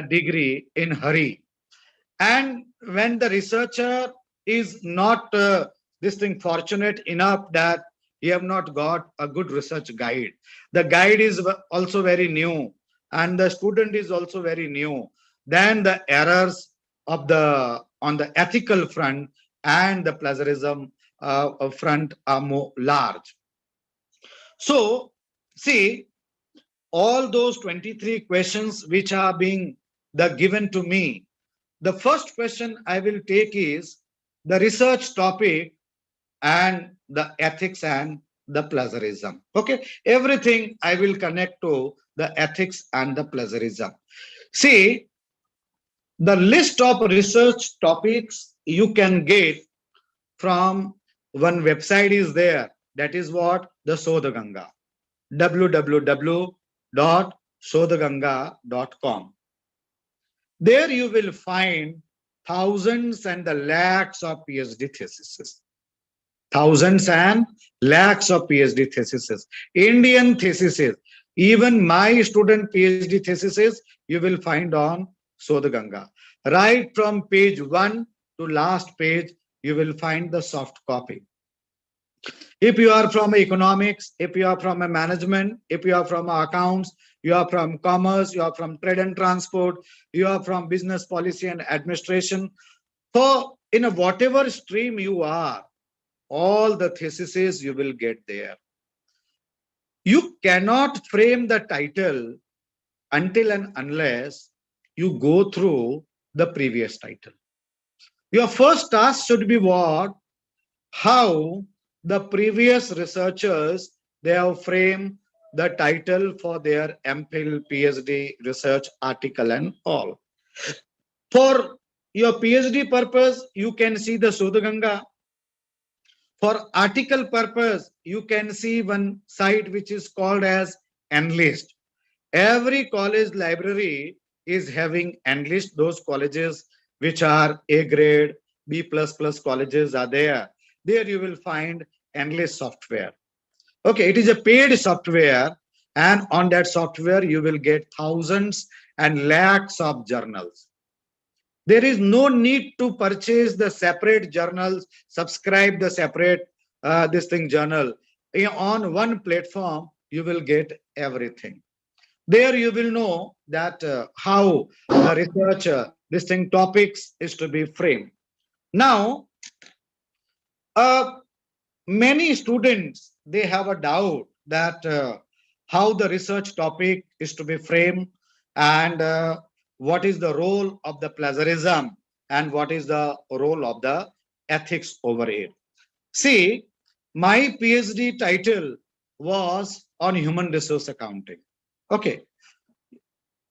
degree in hurry. And when the researcher is not fortunate enough that he have not got a good research guide, the guide is also very new and the student is also very new, then the errors of on the ethical front and the plagiarism front are more large. So see, all those 23 questions which are being given to me, the first question I will take is the research topic and the ethics and the plagiarism. Okay, everything I will connect to the ethics and the plagiarism. See, the list of research topics you can get from one website is there. That is what? The Sodhaganga. www.sodhaganga.com. There you will find thousands and the lakhs of PhD theses. Thousands and lakhs of PhD theses. Indian theses. Even my student PhD theses you will find on Sodhaganga. Right from page 1 to last page, you will find the soft copy. If you are from economics, if you are from a management, if you are from accounts, you are from commerce, you are from trade and transport, you are from business policy and administration. So in whatever stream you are, all the theses you will get there. You cannot frame the title until and unless you go through the previous title. Your first task should be what? How the previous researchers, they have framed the title for their MPhil, PhD research article and all. For your PhD purpose, you can see the Sodhaganga. For article purpose, you can see one site which is called as Enlist. Every college library is having enlist those colleges which are A grade, B++ colleges are there. There you will find endless software. Okay, it is a paid software, and on that software you will get thousands and lakhs of journals. There is no need to purchase the separate journals, subscribe the separate journal. On one platform, you will get everything. There you will know that how the research topics is to be framed. Now, many students, they have a doubt that how the research topic is to be framed, and what is the role of the plagiarism, and what is the role of the ethics over it. See, my PhD title was on human resource accounting. Okay.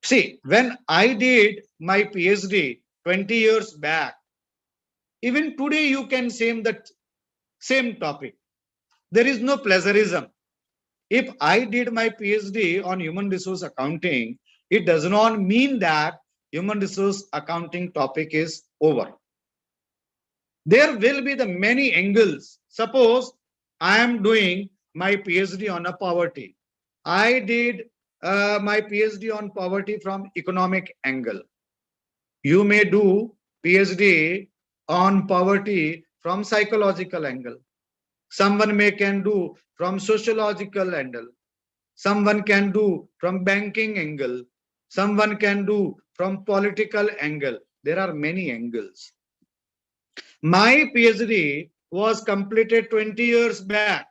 See, when I did my PhD 20 years back, even today you can say that same topic. There is no plagiarism. If I did my PhD on human resource accounting, it does not mean that human resource accounting topic is over. There will be the many angles. Suppose I am doing my PhD on a poverty. I did my PhD on poverty from economic angle. You may do PhD on poverty from psychological angle. Someone can do from sociological angle. Someone can do from banking angle. Someone can do from political angle. There are many angles. My PhD was completed 20 years back.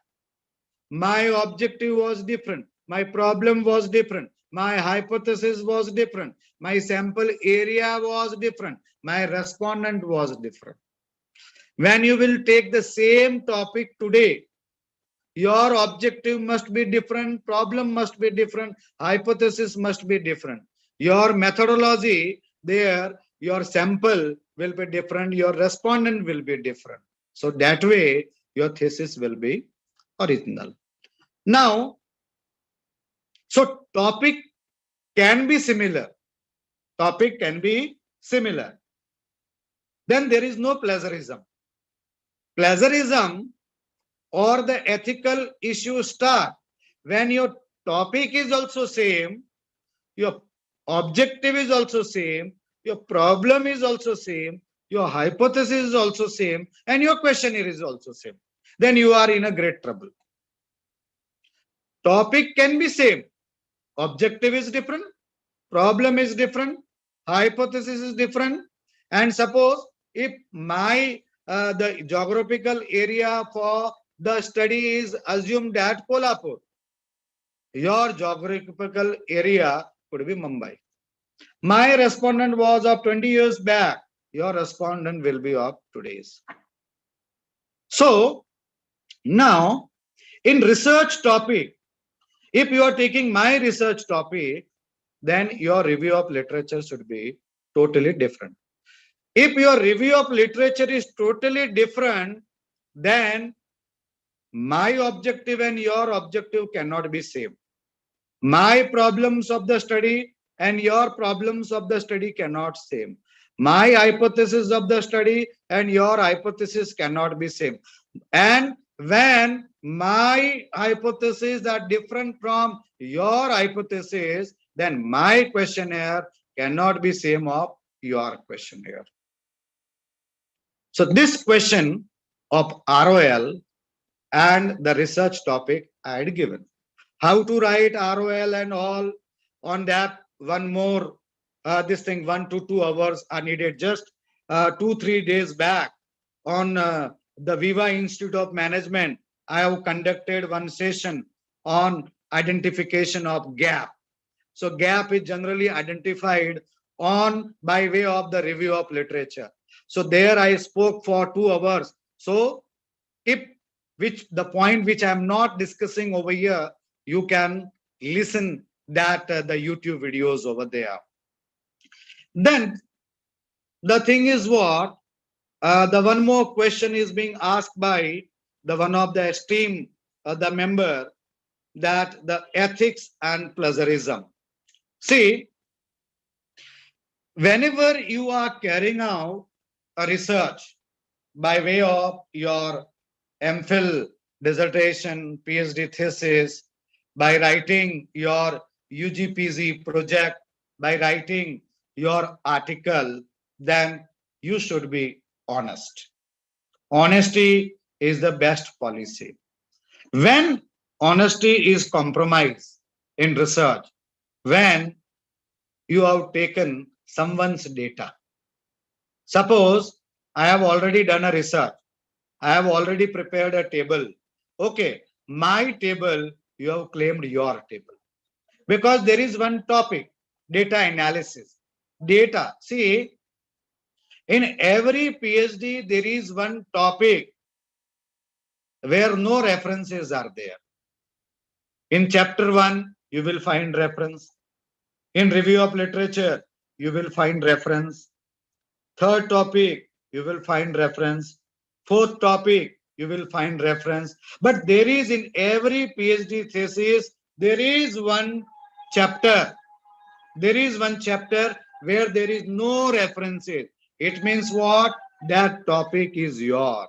My objective was different. My problem was different. My hypothesis was different. My sample area was different. My respondent was different. When you will take the same topic today, your objective must be different, problem must be different, hypothesis must be different. Your methodology there, your sample will be different, your respondent will be different. So that way, your thesis will be original. Now, so topic can be similar. Topic can be similar. Then there is no plagiarism. Plagiarism or the ethical issue start when your topic is also same, your objective is also same, your problem is also same, your hypothesis is also same, and your questionnaire is also same. Then you are in a great trouble. Topic can be same, objective is different, problem is different, hypothesis is different, and suppose if my the geographical area for the study is assumed at Kolhapur, your geographical area could be Mumbai. My respondent was of 20 years back, your respondent will be of today's. So now in research topic, if you are taking my research topic, then your review of literature should be totally different. If your review of literature is totally different, then my objective and your objective cannot be same. My problems of the study and your problems of the study cannot same. My hypothesis of the study and your hypothesis cannot be same. And when my hypotheses are different from your hypothesis, then my questionnaire cannot be same of your questionnaire. So this question of ROL and the research topic I had given. How to write ROL and all on that, one more 1 to 2 hours are needed. Just 2-3 days back on the Viva Institute of Management, I have conducted one session on identification of gap. So gap is generally identified on by way of the review of literature. So there I spoke for 2 hours. So if the point which I am not discussing over here, you can listen that the YouTube videos over there. Then the thing is what? The one more question is being asked by the one of the esteemed the member, that the ethics and plagiarism. See, whenever you are carrying out a research by way of your MPhil dissertation, PhD thesis, by writing your UGPG project, by writing your article, then you should be honest. Honesty is the best policy. When honesty is compromised in research, when you have taken someone's data. Suppose I have already done a research. I have already prepared a table. Okay, my table, you have claimed your table. Because there is one topic, data analysis. Data, see, in every PhD, there is one topic where no references are there. In chapter 1, you will find reference. In review of literature, you will find reference. Third topic, you will find reference. Fourth topic, you will find reference. But there is in every PhD thesis, there is one chapter. There is one chapter where there is no references. It means what? That topic is yours.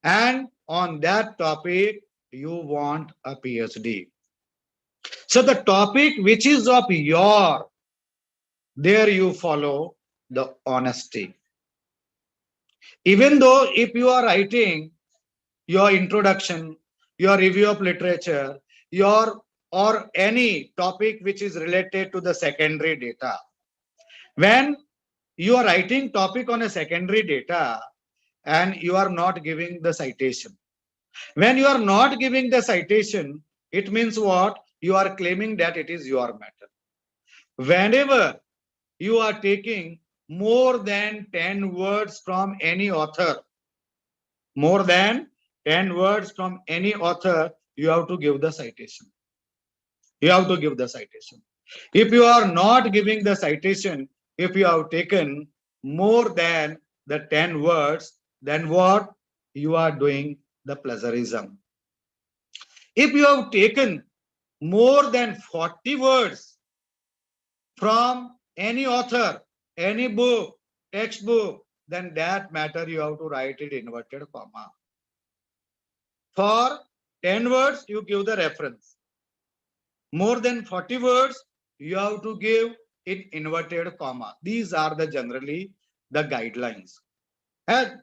And on that topic, you want a PhD. So the topic which is of your, there you follow the honesty. Even though if you are writing your introduction, your review of literature, your or any topic which is related to the secondary data, when you are writing topic on a secondary data and you are not giving the citation, when you are not giving the citation, it means what? You are claiming that it is your matter. Whenever you are taking more than 10 words from any author, more than 10 words from any author, you have to give the citation. You have to give the citation. If you are not giving the citation, if you have taken more than the 10 words, then what? You are doing the plagiarism. If you have taken more than 40 words from any author, any book, textbook, then that matter you have to write it inverted comma. For 10 words, you give the reference. More than 40 words, you have to give in inverted comma. These are the generally the guidelines. And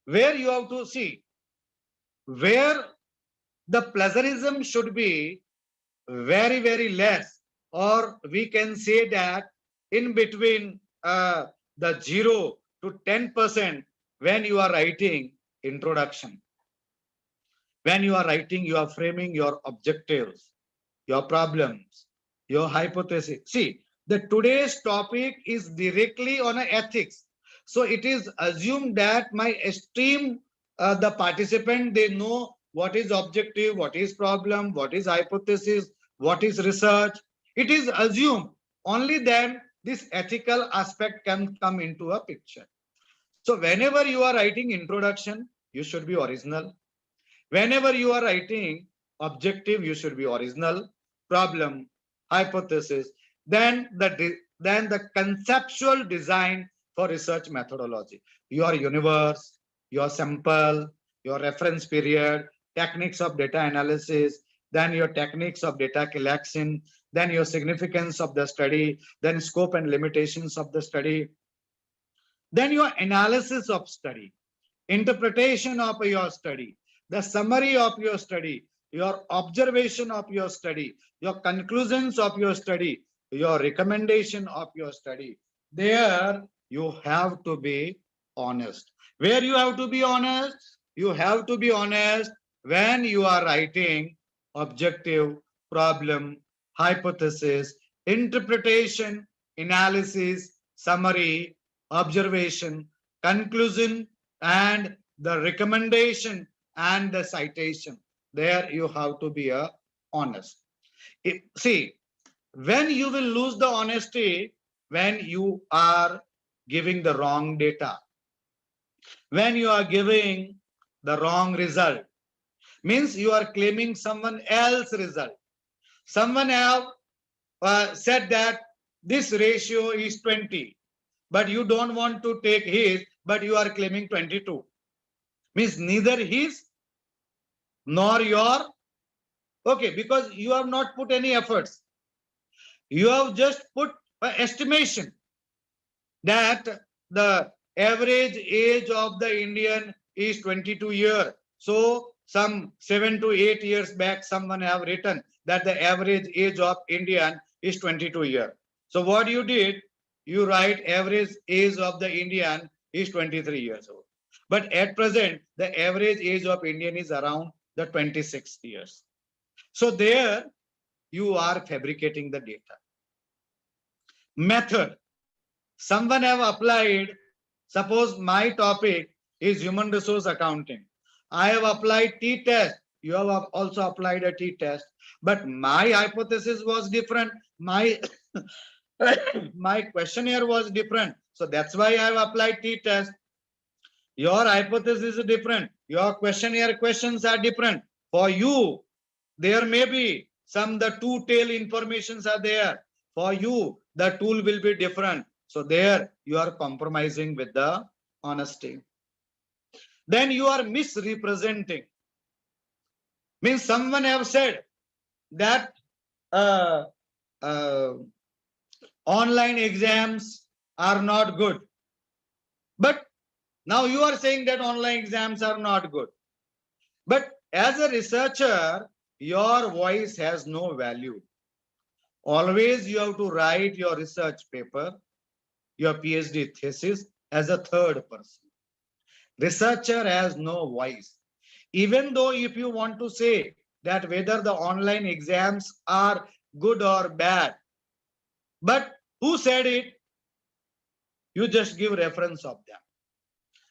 where you have to see, where the plagiarism should be very, very less, or we can say that in between the 0 to 10% when you are writing introduction. When you are writing, you are framing your objectives, your problems, your hypothesis. See, the today's topic is directly on ethics. So it is assumed that my esteemed the participant, they know what is objective, what is problem, what is hypothesis, what is research. It is assumed only then this ethical aspect can come into a picture. So whenever you are writing introduction, you should be original. Whenever you are writing objective, you should be original. Problem, hypothesis, then the conceptual design for research methodology. Your universe, your sample, your reference period, techniques of data analysis, then your techniques of data collection, then your significance of the study, then scope and limitations of the study, then your analysis of study, interpretation of your study, the summary of your study, your observation of your study, your conclusions of your study, your recommendation of your study. There you have to be honest. Where you have to be honest? You have to be honest when you are writing objective, problem, hypothesis, interpretation, analysis, summary, observation, conclusion, and the recommendation and the citation. There you have to be honest. See, when you will lose the honesty, when you are giving the wrong data, when you are giving the wrong result, means you are claiming someone else's result. Someone have said that this ratio is 20, but you don't want to take his, but you are claiming 22. Means neither his nor your, okay, because you have not put any efforts. You have just put an estimation that the average age of the Indian is 22 years. So some 7 to 8 years back, someone have written that the average age of Indian is 22 years. So what you did, you write average age of the Indian is 23 years old. But at present, the average age of Indian is around the 26 years. So there you are fabricating the data. Method. Someone have applied, suppose my topic is human resource accounting. I have applied t-test. You have also applied a t-test. But my hypothesis was different. My, my questionnaire was different. So that's why I have applied t-test. Your hypothesis is different. Your questionnaire questions are different. For you, there may be some the two-tail informations are there. For you, the tool will be different. So there you are compromising with the honesty. Then you are misrepresenting. Means someone have said that online exams are not good. But now you are saying that online exams are not good. But as a researcher, your voice has no value. Always you have to write your research paper, your PhD thesis as a third person. Researcher has no voice. Even though if you want to say that whether the online exams are good or bad, but who said it? You just give reference of them.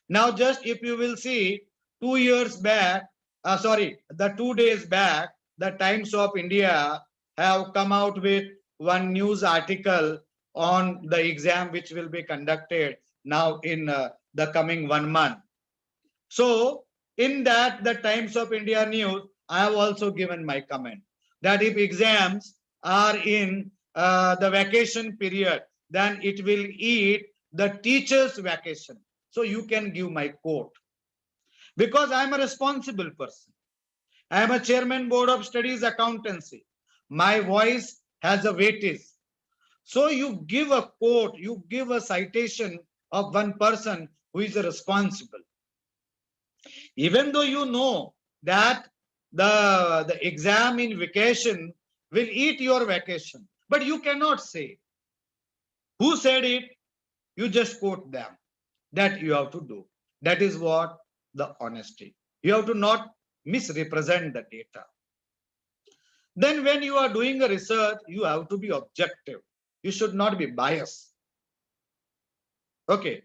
Now just if you will see 2 years back, the 2 days back, the Times of India have come out with one news article on the exam which will be conducted now in the coming 1 month. So in that, the Times of India news, I have also given my comment that if exams are in the vacation period, then it will eat the teacher's vacation. So you can give my quote. Because I am a responsible person. I am a chairman board of studies accountancy. My voice has a weightage. So you give a quote, you give a citation of one person who is responsible. Even though you know that the exam in vacation will eat your vacation, but you cannot say. Who said it? You just quote them. That you have to do. That is what the honesty. You have to not misrepresent the data. Then when you are doing a research, you have to be objective. You should not be biased. Okay.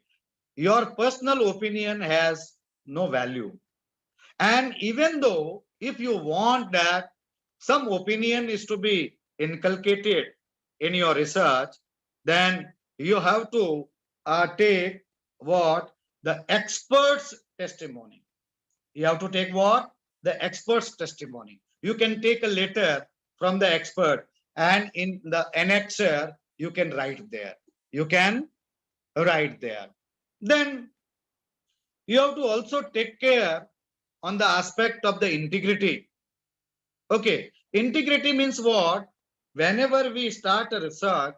Your personal opinion has no value. And even though if you want that some opinion is to be inculcated in your research, then you have to take what? The expert's testimony. You have to take what? The expert's testimony. You can take a letter from the expert and in the annexure, you can write there. You can write there. Then you have to also take care on the aspect of the integrity. Okay, integrity means what? Whenever we start a research,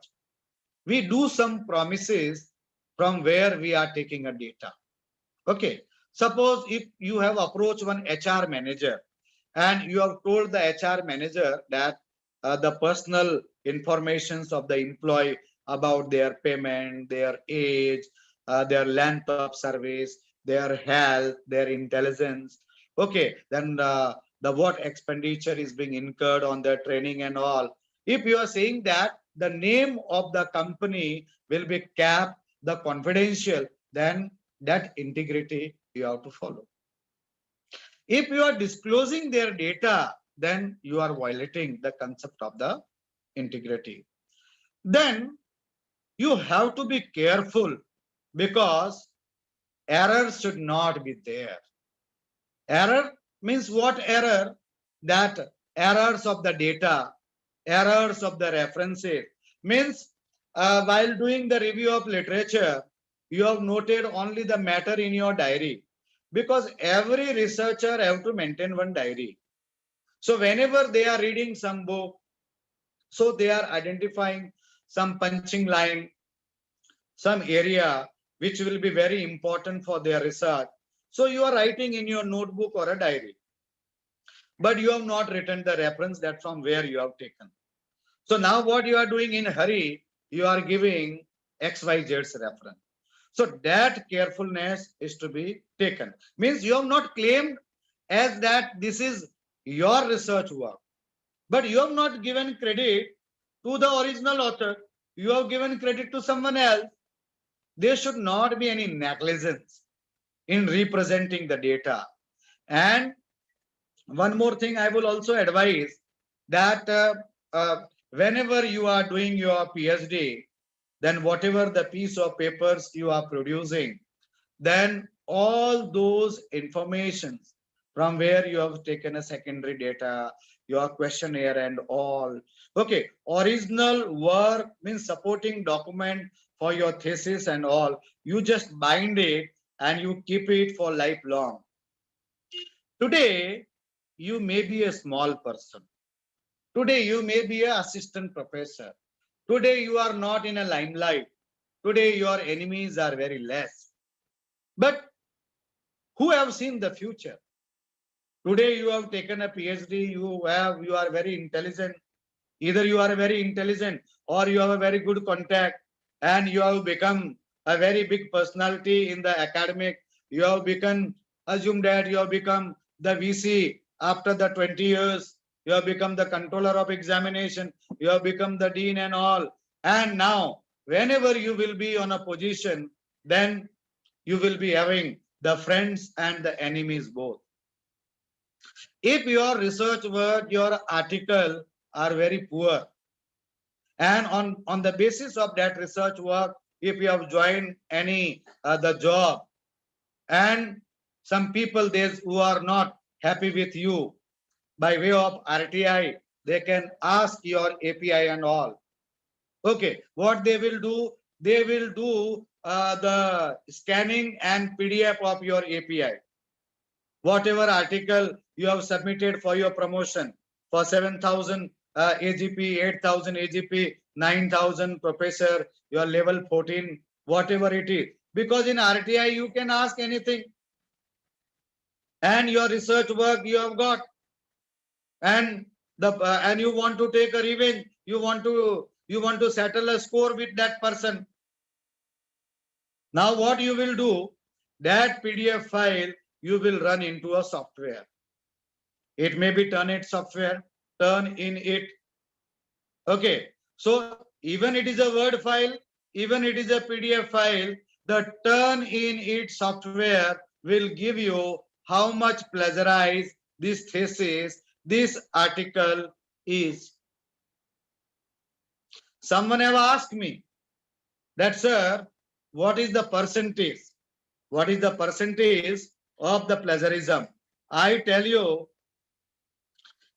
we do some promises from where we are taking a data. Okay, suppose if you have approached one HR manager and you have told the HR manager that the personal informations of the employee about their payment, their age, their length of service, their health, their intelligence. Okay, then the what expenditure is being incurred on their training and all. If you are saying that the name of the company will be kept the confidential, then that integrity you have to follow. If you are disclosing their data, then you are violating the concept of the integrity. Then you have to be careful because errors should not be there. Error means what error? That errors of the data, errors of the references. Means while doing the review of literature, you have noted only the matter in your diary, because every researcher have to maintain one diary. So whenever they are reading some book, so they are identifying some punching line, some area which will be very important for their research. So you are writing in your notebook or a diary, but you have not written the reference that from where you have taken. So now what you are doing in hurry, you are giving XYZ's reference. So that carefulness is to be taken. Means you have not claimed as that this is your research work, but you have not given credit to the original author. You have given credit to someone else. There should not be any negligence in representing the data. And one more thing I will also advise, that whenever you are doing your PhD, then whatever the piece of papers you are producing, then all those informations from where you have taken a secondary data, your questionnaire and all. Okay, original work means supporting document for your thesis and all. You just bind it and you keep it for lifelong. Today, you may be a small person. Today, you may be an assistant professor. Today, you are not in a limelight. Today, your enemies are very less. But who have seen the future? Today, you have taken a PhD, you are very intelligent. Either you are very intelligent or you have a very good contact and you have become a very big personality in the academic. You have become, assume that you have become the VC after the 20 years. You have become the controller of examination. You have become the dean and all. And now, whenever you will be on a position, then you will be having the friends and the enemies both. If your research work, your article are very poor, and on the basis of that research work, if you have joined any the job, and some people who are not happy with you, by way of RTI, they can ask your API and all. Okay, what they will do? They will do the scanning and PDF of your API. Whatever article you have submitted for your promotion for 7,000 AGP, 8,000 AGP, 9,000 professor, your level 14, whatever it is. Because in RTI, you can ask anything. And your research work you have got. And you want to take a revenge. You want to settle a score with that person. Now what you will do, that PDF file, you will run into a software. It may be Turn-it software, Turn-in-it. Okay, so even it is a Word file, even it is a PDF file, the Turn-in-it software will give you how much plagiarized this thesis, this article is. Someone have asked me that, sir, what is the percentage? What is the percentage of the plagiarism? I tell you,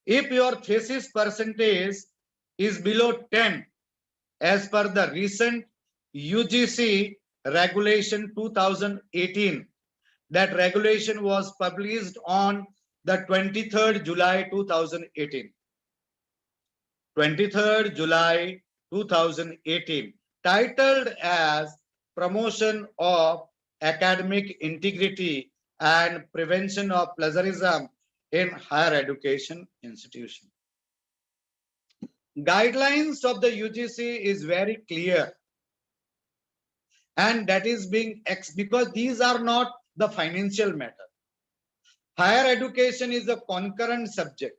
if your thesis percentage is below 10, as per the recent UGC regulation 2018, that regulation was published on the 23rd July 2018. 23rd July 2018, titled as Promotion of Academic Integrity and Prevention of Plagiarism in Higher Education Institution. Guidelines of the UGC is very clear, and that is being because these are not the financial matter. Higher education is a concurrent subject.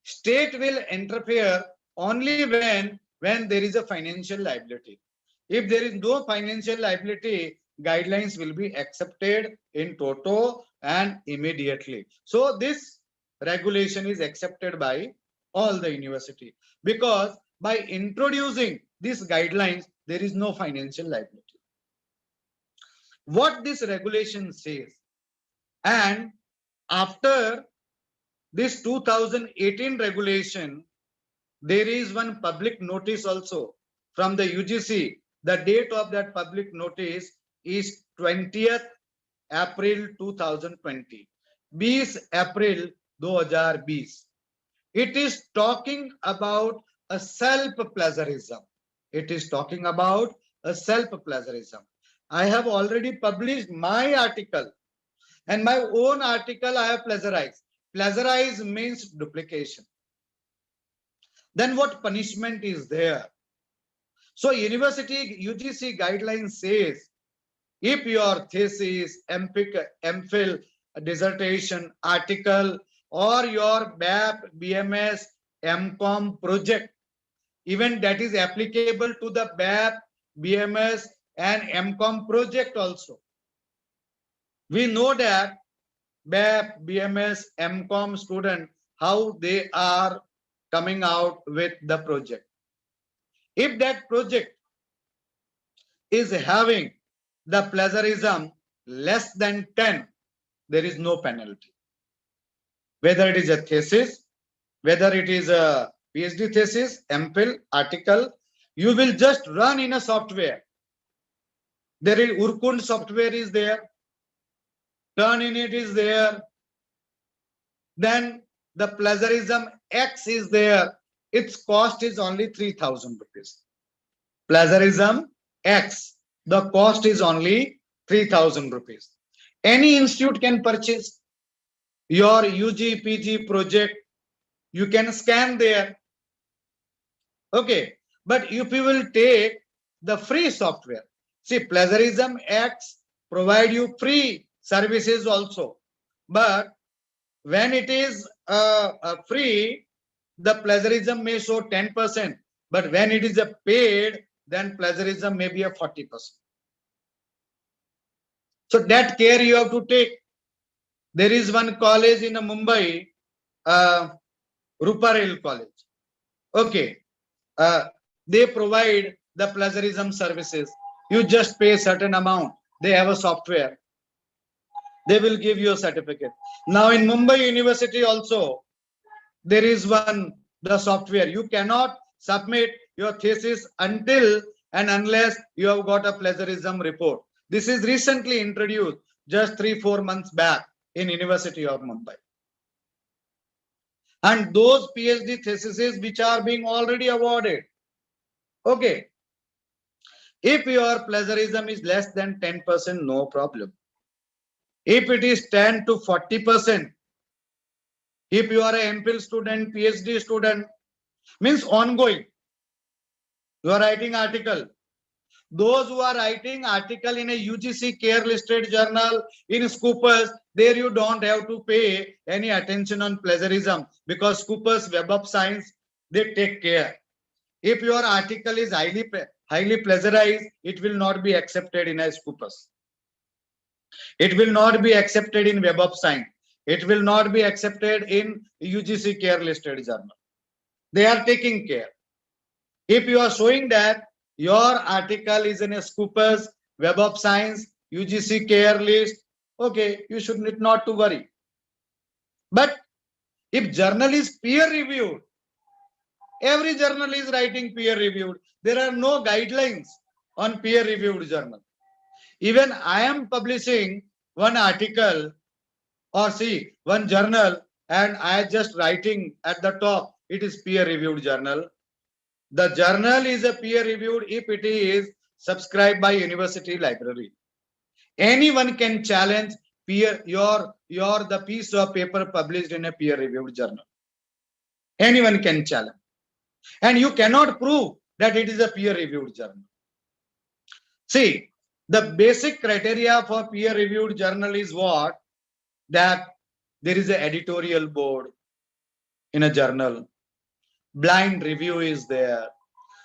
State will interfere only when there is a financial liability. If there is no financial liability, guidelines will be accepted in toto and immediately. So this regulation is accepted by all the university, because by introducing these guidelines, there is no financial liability. What this regulation says, and after this 2018 regulation, there is one public notice also from the UGC. The date of that public notice is 20th April 2020. 20 April 2020. It is talking about a self-plagiarism. It is talking about a self-plagiarism. I have already published my article, and my own article I have plagiarized. Plagiarize means duplication. Then what punishment is there? So university UGC guidelines says, if your thesis, MPhil, dissertation, article, or your BAP, BMS, MCOM project, even that is applicable to the BAP, BMS, and MCOM project also. We know that BAP, BMS, MCOM student, how they are coming out with the project. If that project is having the plagiarism less than 10, there is no penalty. Whether it is a thesis, whether it is a PhD thesis, MPhil, article, you will just run in a software. There is Urkund software is there, Turnitin is there, then the plagiarism X is there. Its cost is only 3,000 rupees. Plagiarism X, the cost is only 3,000 rupees. Any institute can purchase your UG, PG project. You can scan there. Okay, but if you will take the free software, see, Plagiarism X provide you free services also. But when it is free, the plagiarism may show 10%. But when it is a paid, then plagiarism may be a 40%. So that care you have to take. There is one college in Mumbai, Ruparel College. Okay, they provide the plagiarism services. You just pay a certain amount. They have a software. They will give you a certificate. Now in Mumbai University also, there is the software. You cannot submit your thesis until and unless you have got a plagiarism report. This is recently introduced just 3-4 months back in University of Mumbai. And those PhD theses which are being already awarded. Okay. If your plagiarism is less than 10%, no problem. If it is 10 to 40%, if you are an MPhil student, PhD student, means ongoing, you are writing article. Those who are writing article in a UGC care listed journal, in Scoopers, there you don't have to pay any attention on plagiarism, because Scoopers Web of Science, they take care. If your article is highly plagiarized, it will not be accepted in a Scoopers. It will not be accepted in Web of Science. It will not be accepted in UGC care listed journal. They are taking care. If you are showing that your article is in a Scoopers, Web of Science, UGC care list, okay, you should not to worry. But if journal is peer reviewed, every journal is writing peer reviewed. There are no guidelines on peer reviewed journal. Even I am publishing one article or see one journal, and I just writing at the top, it is peer reviewed journal. The journal is a peer reviewed if it is subscribed by university library. Anyone can challenge the piece of paper published in a peer reviewed journal. Anyone can challenge. And you cannot prove that it is a peer reviewed journal. See, the basic criteria for peer reviewed journal is what? That there is an editorial board in a journal. Blind review is there.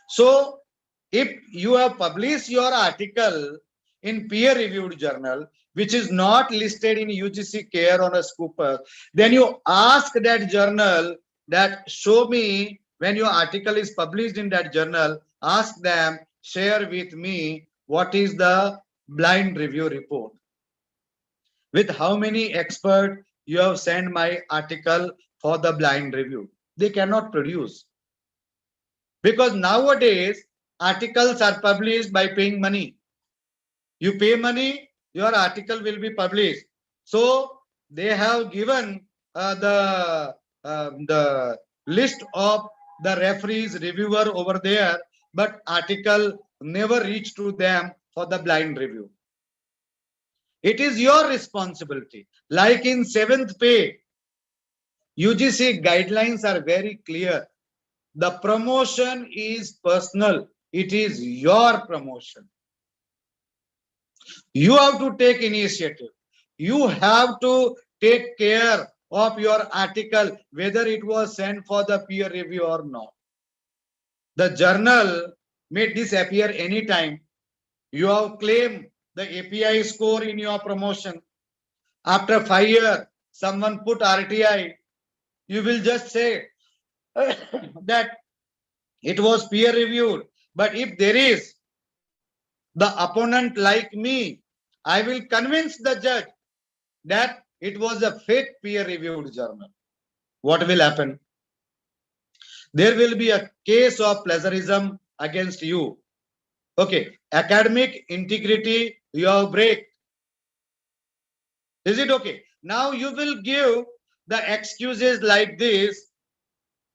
So if you have published your article in peer reviewed journal, which is not listed in UGC care on a Scooper, then you ask that journal that show me when your article is published in that journal, ask them, share with me what is the blind review report. With how many experts you have sent my article for the blind review. They cannot produce. Because nowadays articles are published by paying money. You pay money, your article will be published. So they have given the list of the referees, reviewer over there, but article never reached to them for the blind review. It is your responsibility. Like in 7th pay, UGC guidelines are very clear. The promotion is personal. It is your promotion. You have to take initiative. You have to take care of your article, whether it was sent for the peer review or not. The journal may disappear anytime. You have claimed the API score in your promotion. After 5 years, someone put RTI. You will just say that it was peer reviewed. But if there is the opponent like me, I will convince the judge that it was a fake peer reviewed journal. What will happen? There will be a case of plagiarism against you. Okay, academic integrity you have break. Is it okay? Now you will give the excuses like this.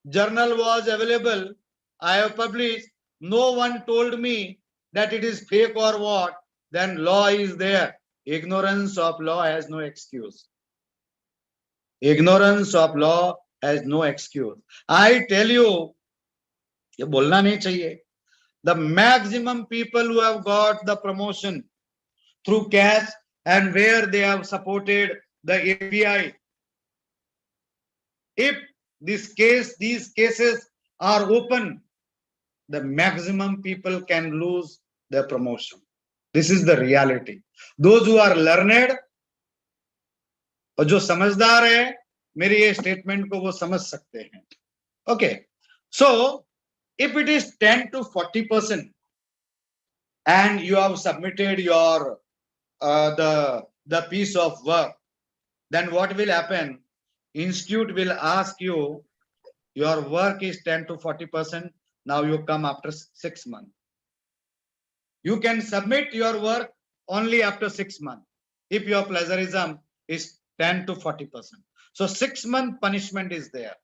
Journal was available. I have published. No one told me that it is fake or what. Then law is there. Ignorance of law has no excuse. Ignorance of law has no excuse. I tell you, ये बोलना नहीं चाहिए. The maximum people who have got the promotion through cash and where they have supported the API. If these cases are open, the maximum people can lose their promotion. This is the reality. Those who are learned और जो समझदार है मेरे ये statement को वो समझ सकते हैं. Okay, so if it is 10 to 40% and you have submitted your the piece of work, then what will happen? Institute will ask you, your work is 10 to 40%. Now you come after 6 months. You can submit your work only after 6 months if your plagiarism is 10 to 40%. So 6-month punishment is there.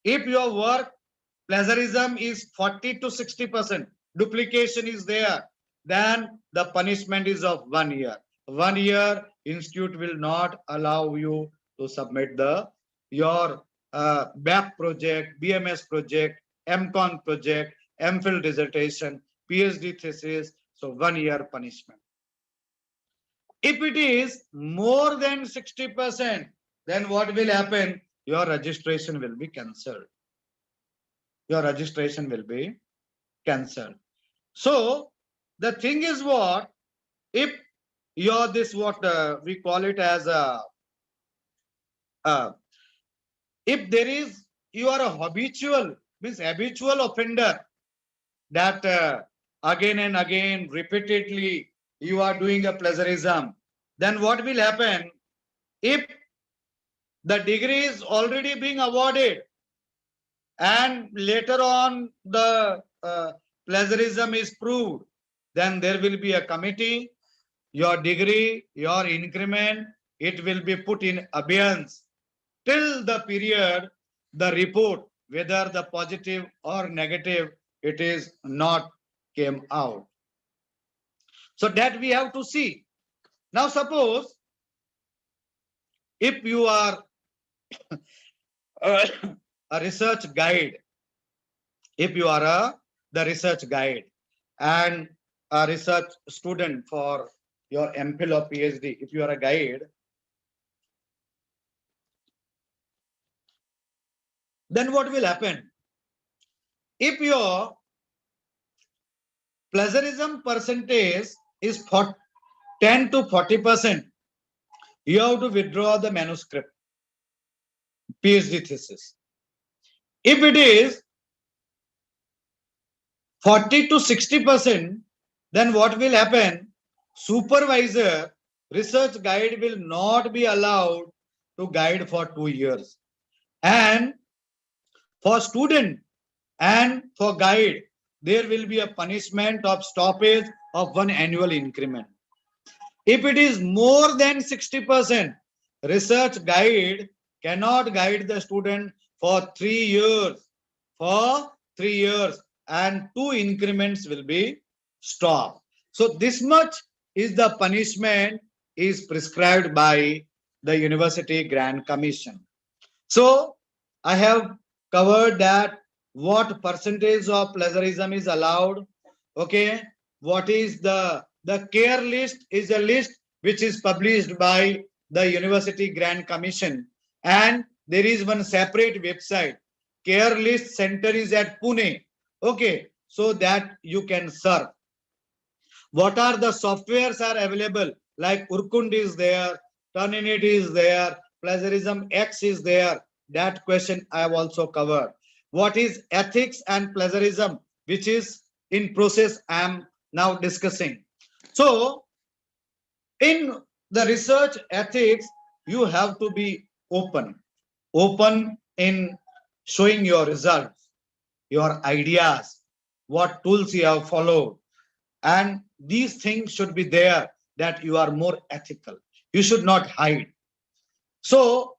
If your work plagiarism is 40 to 60%, duplication is there, then the punishment is of 1 year. 1 year, institute will not allow you to submit your BAP project, BMS project, MCon project, MPhil dissertation, PhD thesis. So 1 year punishment. If it is more than 60%, then what will happen? Your registration will be cancelled. Your registration will be cancelled. So the thing is what? If you're this what we call it as a if there is you are a habitual offender that again and again repeatedly you are doing a plagiarism, then what will happen? If the degree is already being awarded and later on the plagiarism is proved, then there will be a committee. Your degree, your increment, it will be put in abeyance till the period the report, whether the positive or negative, it is not came out. So that we have to see. Now suppose if you are a research guide, if you are the research guide and a research student for your MPhil or PhD, if you are a guide, then what will happen? If your plagiarism percentage is 10 to 40%, you have to withdraw the manuscript, PhD thesis. If it is 40 to 60%, then what will happen? Supervisor, research guide will not be allowed to guide for 2 years. And for student, And for guide, there will be a punishment of stoppage of 1 annual increment. If it is more than 60%, research guide cannot guide the student for 3 years. For 3 years, and 2 increments will be stopped. So this much is the punishment is prescribed by the University Grant Commission. So I have covered that what percentage of plagiarism is allowed. Okay, what is the care list is a list which is published by the University Grant Commission, and there is one separate website. Care list center is at Pune. Okay, so that you can search. What are the softwares are available? Like Urkund is there, Turnitin is there, Plagiarism X is there. That question I have also covered. What is ethics and plagiarism, which is in process I am now discussing. So in the research ethics, you have to be open in showing your results, your ideas, what tools you have followed. And these things should be there, that you are more ethical. You should not hide. So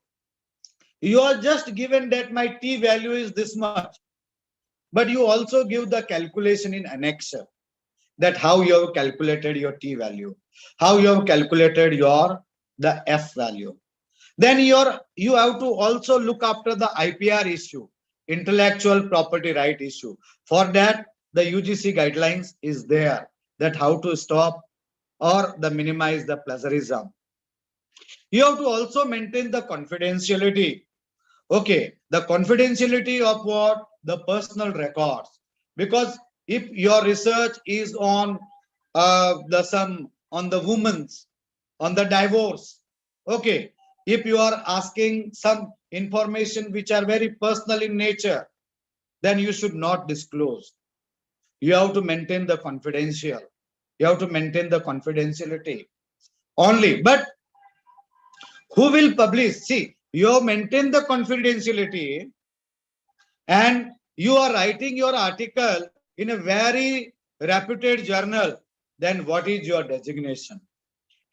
you are just given that my t value is this much, but you also give the calculation in annexure, that how you have calculated your t value, how you have calculated the f value. Then you have to also look after the IPR issue, intellectual property right issue. For that, the UGC guidelines is there, that how to stop or minimize the plagiarism. You have to also maintain the confidentiality. Okay, the confidentiality of what? The personal records. Because if your research is on the women's, on the divorce, okay, if you are asking some information which are very personal in nature, then you should not disclose. You have to maintain the confidential. You have to maintain the confidentiality only. But who will publish? See, you have maintained the confidentiality and you are writing your article in a very reputed journal. Then what is your designation?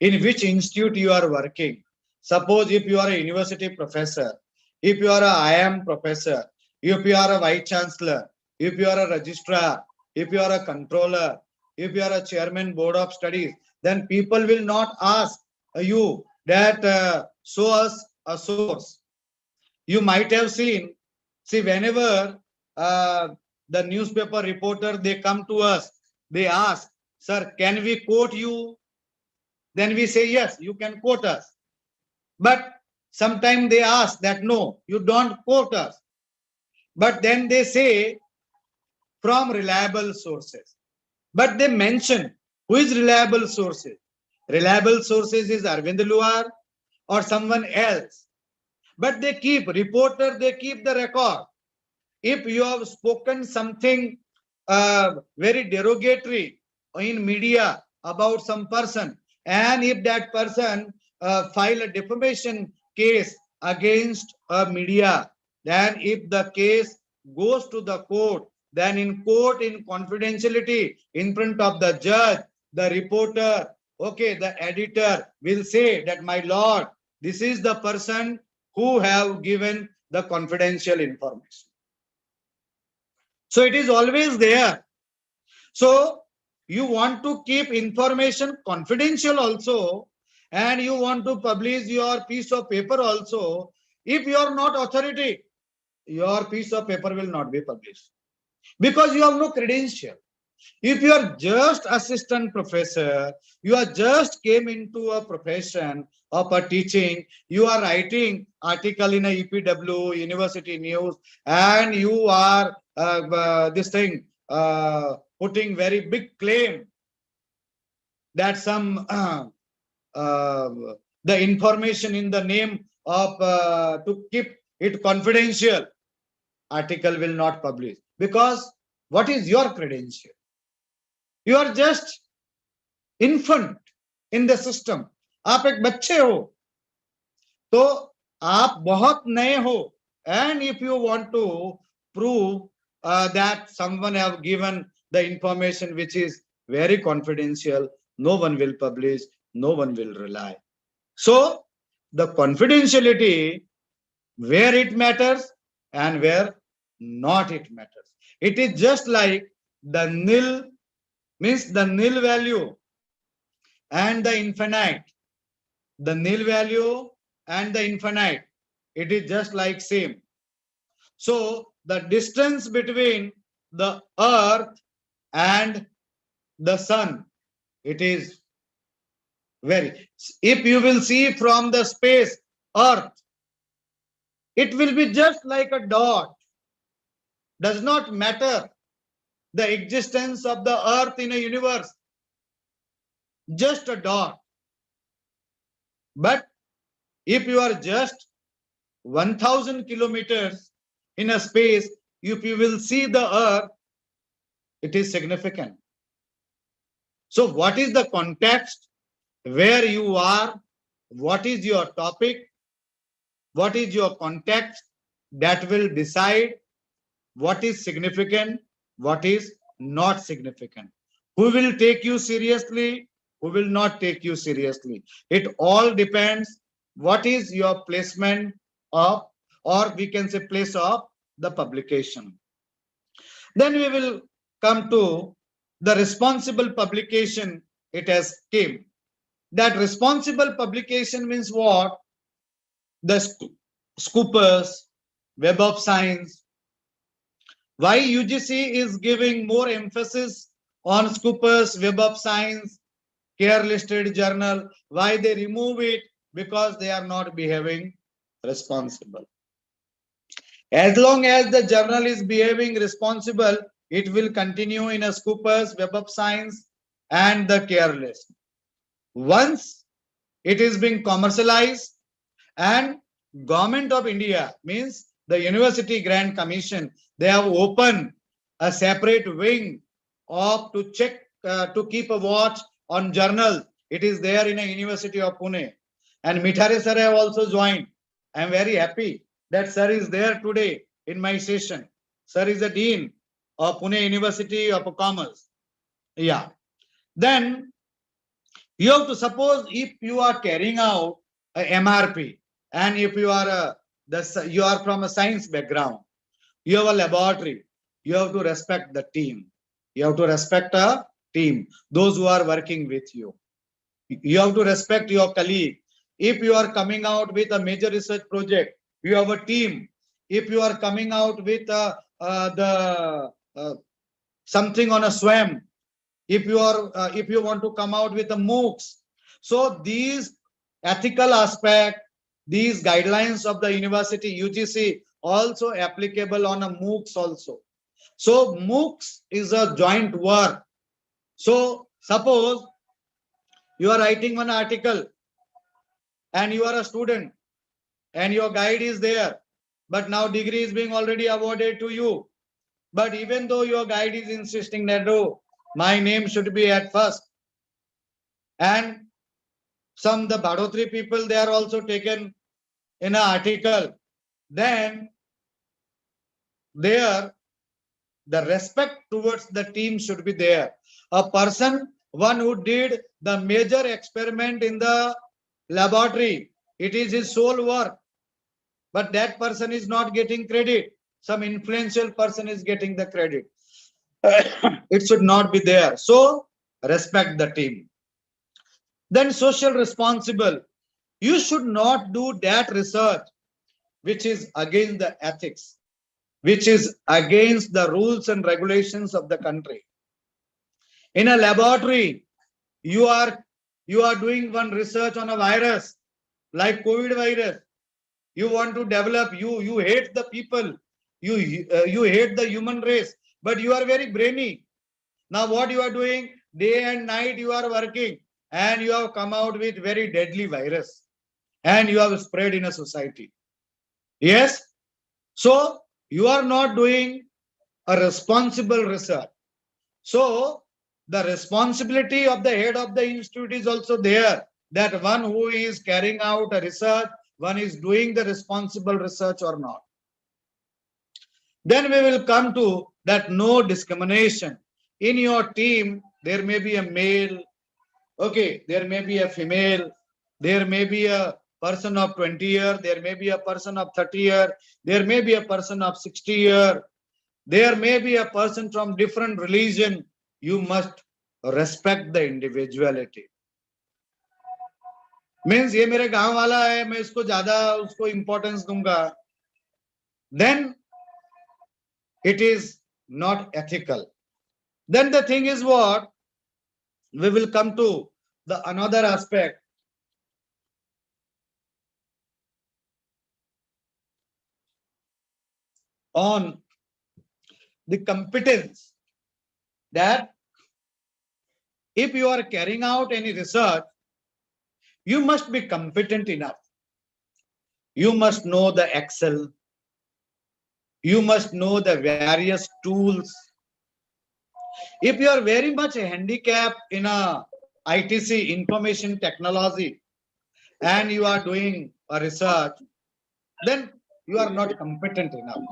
In which institute you are working? Suppose if you are a university professor, if you are a IIM professor, if you are a vice chancellor, if you are a registrar, if you are a controller, if you are a chairman board of studies, then people will not ask you that show us a source. You might have seen, see, whenever the newspaper reporter, they come to us, they ask, sir, can we quote you? Then we say, yes, you can quote us. But sometimes they ask that, no, you don't quote us. But then they say, from reliable sources. But they mention, who is reliable sources? Reliable sources is Arvind Luhar or someone else. But they keep, reporter, they keep the record. If you have spoken something very derogatory in media about some person, and if that person file a defamation case against a media, then if the case goes to the court, then in court, in confidentiality, in front of the judge, the reporter, okay, the editor will say that, my lord, this is the person who have given the confidential information. So it is always there. So you want to keep information confidential also, and you want to publish your piece of paper also. If you are not authority, your piece of paper will not be published because you have no credential. If you are just assistant professor, you are just came into a profession of a teaching, you are writing article in a EPW, University News, and you are putting very big claim that some the information in the name of to keep it confidential, article will not publish. Because what is your credential? You are just infant in the system. आप एक बच्चे हो, तो आप बहुत नए हो, and if you want to prove that someone have given the information which is very confidential, no one will publish, no one will rely. So the confidentiality, where it matters and where not it matters. It is just like the nil, means the nil value and the infinite. The nil value and the infinite, it is just like same. So the distance between the earth and the sun, it is very, if you will see from the space earth, it will be just like a dot. Does not matter the existence of the earth in a universe, just a dot. But if you are just 1000 kilometers in a space, if you will see the earth, it is significant. So what is the context, where you are, what is your topic, what is your context, that will decide what is significant, what is not significant. Who will take you seriously, who will not take you seriously. It all depends what is your placement of, or we can say place of the publication. Then we will come to the responsible publication. It has came. That responsible publication means what? The scoopers, Web of Science. Why UGC is giving more emphasis on scoopers, Web of Science, care listed journal? Why they remove it? Because they are not behaving responsible. As long as the journal is behaving responsible, it will continue in a scoopers, Web of Science, and the care list. Once it is being commercialized, and Government of India, means the University Grant Commission, they have opened a separate wing of to check, to keep a watch on journals. It is there in a University of Pune. And Mithare sir have also joined. I am very happy that sir is there today in my session. Sir is the Dean of Pune University of Commerce. Yeah. Then you have to suppose if you are carrying out a MRP, and if you are you are from a science background, you have a laboratory, you have to respect the team. You have to respect a team, those who are working with you. You have to respect your colleague. If you are coming out with a major research project, you have a team. If you are coming out with something on a SWAM, if you want to come out with a MOOCs, so these ethical aspect, these guidelines of the university UGC also applicable on a MOOCs also. So MOOCs is a joint work. So suppose you are writing one article and you are a student and your guide is there, but now degree is being already awarded to you. But even though your guide is insisting that, oh, my name should be at first, and some the Badotri people, they are also taken in an article, then there the respect towards the team should be there. A person, one who did the major experiment in the laboratory, it is his sole work, but that person is not getting credit. Some influential person is getting the credit. It should not be there. So respect the team. Then social responsible. You should not do that research which is against the ethics, which is against the rules and regulations of the country. In a laboratory, you are doing one research on a virus like COVID virus. You want to develop, you hate the people, you hate the human race, but you are very brainy. Now what you are doing, day and night you are working, and you have come out with very deadly virus, and you have spread in a society. Yes, so you are not doing a responsible research. So the responsibility of the head of the institute is also there, that one who is carrying out a research, one is doing the responsible research or not. Then we will come to that no discrimination. In your team, there may be a male, okay, there may be a female, there may be a person of 20 years, there may be a person of 30 years, there may be a person of 60 years, there may be a person from different religion. You must respect the individuality. Means ये मेरे गांव वाला है, मैं इसको ज्यादा उसको importance दूंगा. Then it is not ethical. Then the thing is what? We will come to the another aspect. On the competence, that if you are carrying out any research, you must be competent enough. You must know the Excel. You must know the various tools. If you are very much handicapped in a ITC, information technology, and you are doing a research, then you are not competent enough.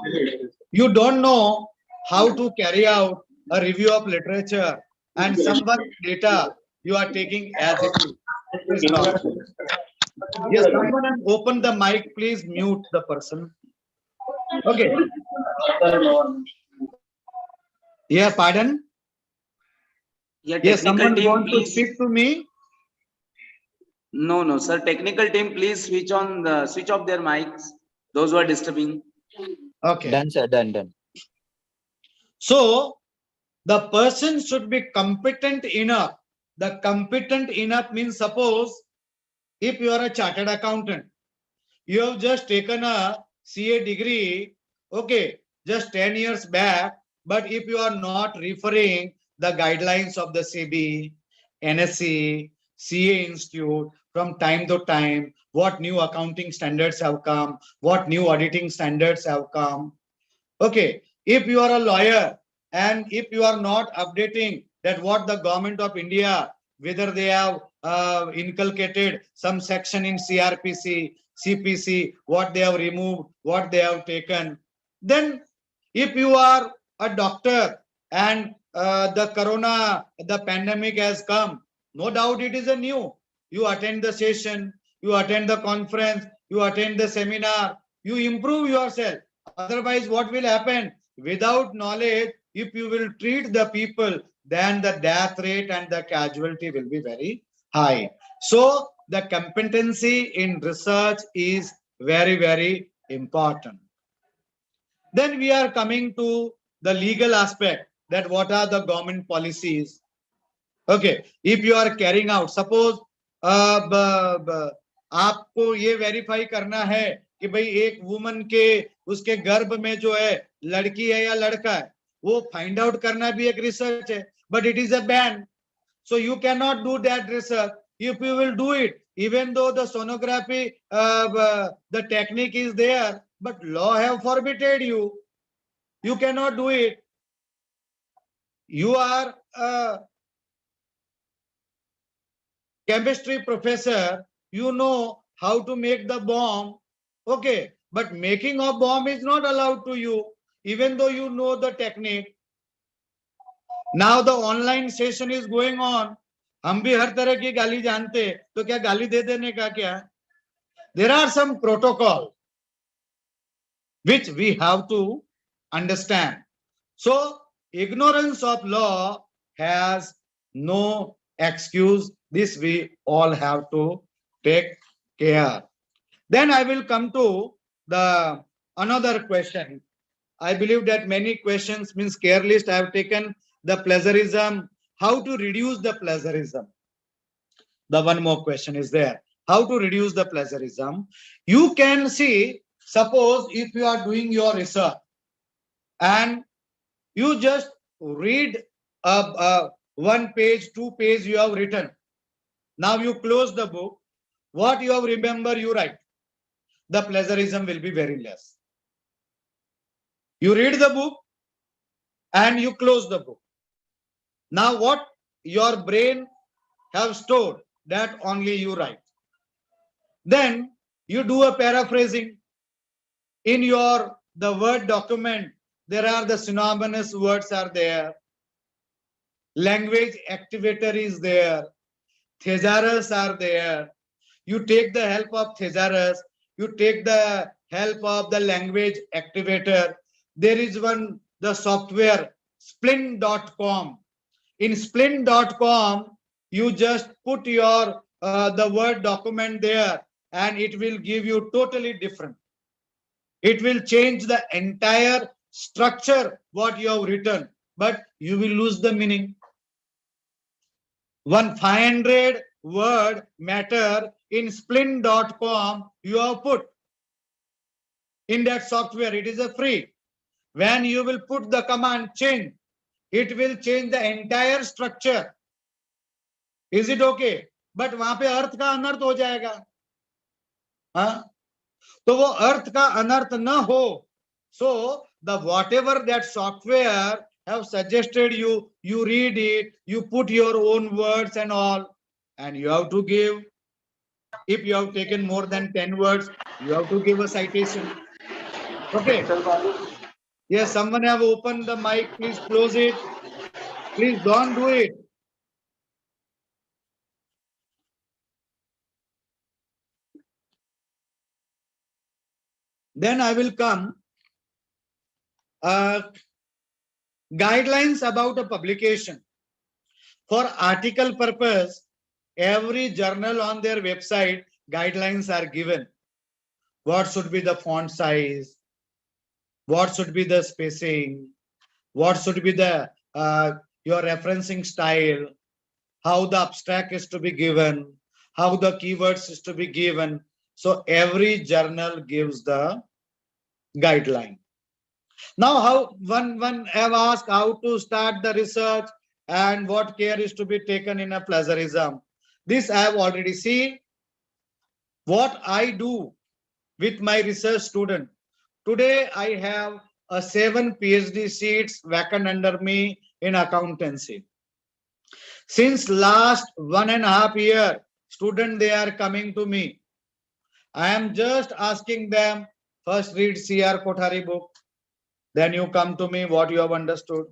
You don't know how to carry out a review of literature, and someone's data you are taking as it is not. Yes, someone open the mic, please mute the person. Okay. Yeah, pardon? Yeah, Yes, technical someone team, want to please. speak to me? No, sir. Technical team, please switch off their mics. Those who are disturbing. Okay. Done, sir. Done. So the person should be competent enough. The competent enough means, suppose if you are a chartered accountant, you have just taken a CA degree, okay, just 10 years back, but if you are not referring the guidelines of the SEBI, NSE, CA Institute from time to time, what new accounting standards have come, what new auditing standards have come. Okay, if you are a lawyer and if you are not updating that what the government of India, whether they have inculcated some section in CRPC, CPC, what they have removed, what they have taken. Then if you are a doctor and the pandemic has come, no doubt it is a new. You attend the session, you attend the conference, you attend the seminar, you improve yourself. Otherwise, what will happen? Without knowledge, if you will treat the people, then the death rate and the casualty will be very high. So the competency in research is very, very important. Then we are coming to the legal aspect, that what are the government policies. Okay, if you are carrying out, suppose आपको ये verify करना है कि भाई एक woman के उसके गर्भ में जो है लड़की है या लड़का है, वो फाइंड आउट करना भी एक रिसर्च है, but it is a ban. So you cannot do that research. If you will do it, even though the sonography, the technique is there, but law have forbidden you. You cannot do it. You are a chemistry professor, you know how to make the bomb, okay, but making of bomb is not allowed to you, even though you know the technique. Now the online session is going on. हम भी हर तरह की गाली जानते, तो क्या गाली दे देने का क्या? There are some protocol which we have to understand. So ignorance of law has no excuse. This we all have to take care. Then I will come to the another question. I believe that many questions means care list. I have taken the plagiarism. How to reduce the plagiarism? The one more question is there. How to reduce the plagiarism? You can see, suppose if you are doing your research and you just read 1 page, 2 pages you have written. Now you close the book. What you have remember, you write. The plagiarism will be very less. You read the book and you close the book. Now what your brain have stored, that only you write. Then you do a paraphrasing in the Word document. there are the synonymous words are there. Language activator is there. Thesaurus are there. You take the help of thesaurus. You take the help of the language activator. There is one, the software, splint.com. In splint.com, you just put your the word document there and it will give you totally different. It will change the entire structure what you have written, but you will lose the meaning. One 500 word matter in splint.com you have put in that software. It is a free. When you will put the command change, it will change the entire structure. Is it okay? But वहां पे अर्थ का अनर्थ हो जाएगा. हाँ? तो वो अर्थ का अनर्थ न हो. So the whatever that software have suggested you, you read it, you put your own words and all, and you have to give. If you have taken more than 10 words, you have to give a citation. Okay. Yes, someone have opened the mic. Please close it. Please don't do it. Then I will come. Guidelines about a publication. For article purpose, every journal on their website, guidelines are given. What should be the font size? What should be the spacing? What should be the your referencing style? How the abstract is to be given? How the keywords is to be given? So every journal gives the guideline. Now, how one have asked how to start the research and what care is to be taken in a plagiarism. This I have already seen. What I do with my research student. Today I have 7 PhD seats vacant under me in accountancy. Since last 1.5 years, students they are coming to me. I am just asking them, first read C.R. Kothari book. Then you come to me what you have understood.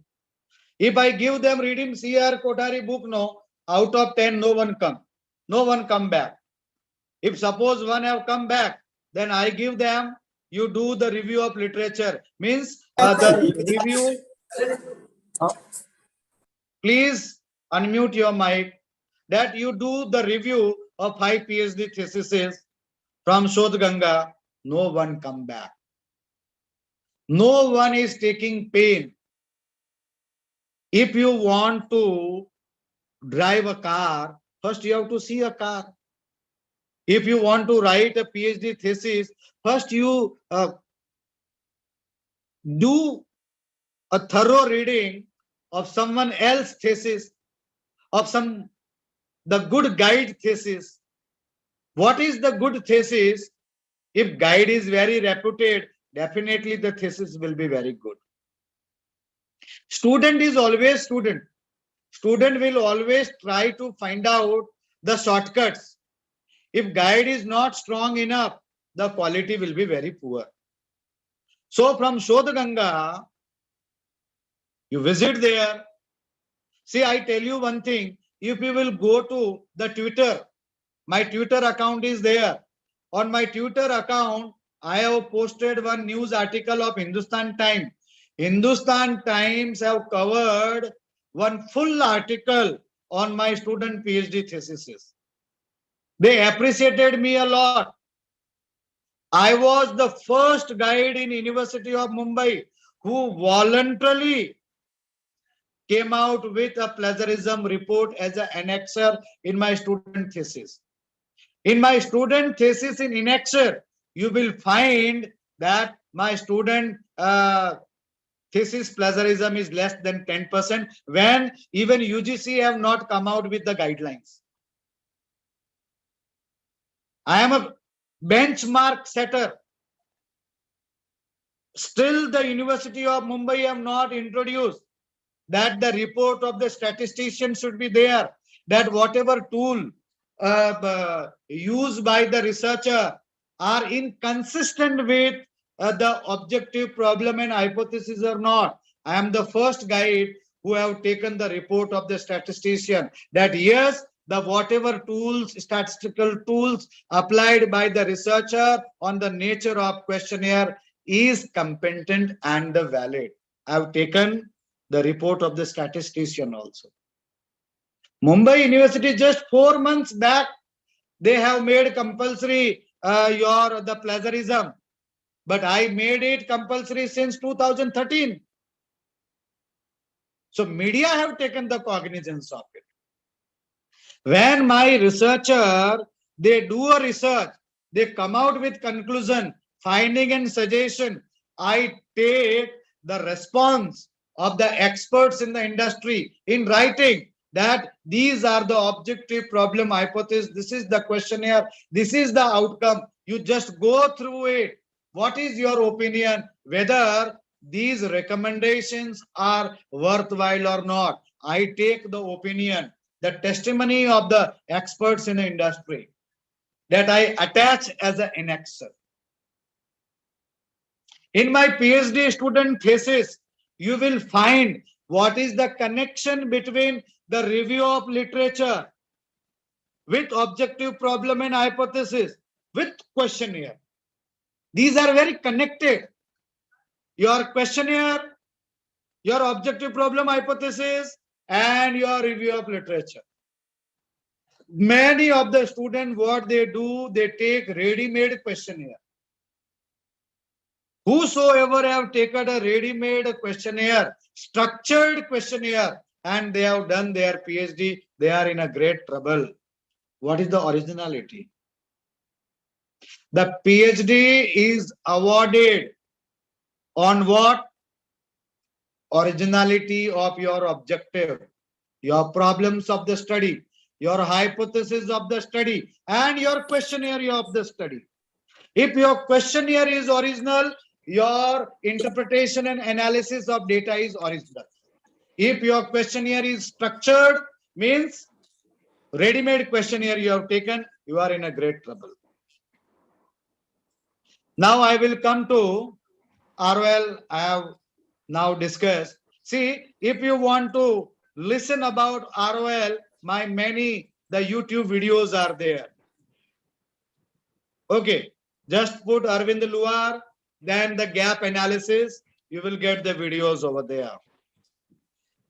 If I give them reading C.R. Kothari book, no, out of 10, no one come back. If suppose one have come back, then I give them, you do the review of literature. Means the review. Please unmute your mic. That you do the review of 5 PhD theses from Shodh Ganga. No one come back. No one is taking pain. If you want to drive a car, first you have to see a car. If you want to write a PhD thesis, first you do a thorough reading of someone else's thesis, of the good guide thesis. What is the good thesis? If guide is very reputed, definitely the thesis will be very good. Student is always student. Student will always try to find out the shortcuts. If guide is not strong enough, the quality will be very poor. So from Shodh Ganga, you visit there. See, I tell you one thing. If you will go to the Twitter, my Twitter account is there. On my Twitter account, I have posted one news article of Hindustan Times. Hindustan Times have covered one full article on my student PhD theses. They appreciated me a lot. I was the first guide in University of Mumbai who voluntarily came out with a plagiarism report as an annexure in my student thesis. In my student thesis in annexure, you will find that my student thesis plagiarism is less than 10% when even UGC have not come out with the guidelines. I am a benchmark setter. Still the University of Mumbai have not introduced that the report of the statistician should be there, that whatever tool used by the researcher are inconsistent with the objective problem and hypothesis or not. I am the first guide who have taken the report of the statistician that yes, the whatever tools, statistical tools applied by the researcher on the nature of questionnaire is competent and valid. I have taken the report of the statistician also. Mumbai University just 4 months back, they have made compulsory the plagiarism, but I made it compulsory since 2013. So media have taken the cognizance of it. When my researcher, they do a research, they come out with conclusion, finding and suggestion, I take the response of the experts in the industry in writing that these are the objective problem hypothesis, this is the questionnaire, this is the outcome. You just go through it. What is your opinion whether these recommendations are worthwhile or not? I take the opinion, the testimony of the experts in the industry that I attach as an annexure. In my PhD student thesis, you will find what is the connection between the review of literature with objective problem and hypothesis with questionnaire. These are very connected. Your questionnaire, your objective problem hypothesis, and your review of literature. Many of the students, what they do, they take ready-made questionnaire. Whosoever have taken a ready-made questionnaire, structured questionnaire, and they have done their PhD, they are in a great trouble. What is the originality? The PhD is awarded on what? Originality of your objective, your problems of the study, your hypothesis of the study, and your questionnaire of the study. If your questionnaire is original, your interpretation and analysis of data is original. If your questionnaire is structured, means ready-made questionnaire you have taken, you are in a great trouble. Now I will come to ROL. I have now discussed. See, if you want to listen about ROL, the YouTube videos are there. Okay, just put Arvind Luhar, then the gap analysis, you will get the videos over there.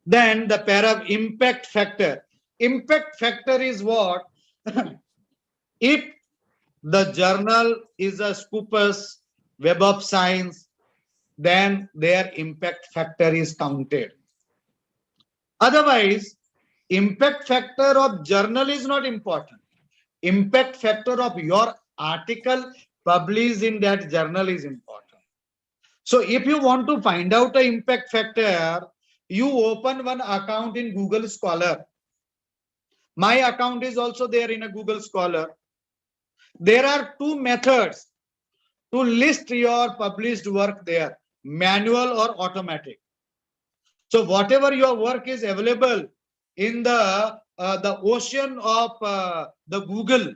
Then the pair of impact factor. Impact factor is what? If the journal is a Scopus, Web of Science, then their impact factor is counted. Otherwise, impact factor of journal is not important. Impact factor of your article published in that journal is important. So if you want to find out the impact factor, you open one account in Google Scholar. My account is also there in a Google Scholar. There are two methods to list your published work there, manual or automatic. So whatever your work is available in the ocean of the Google,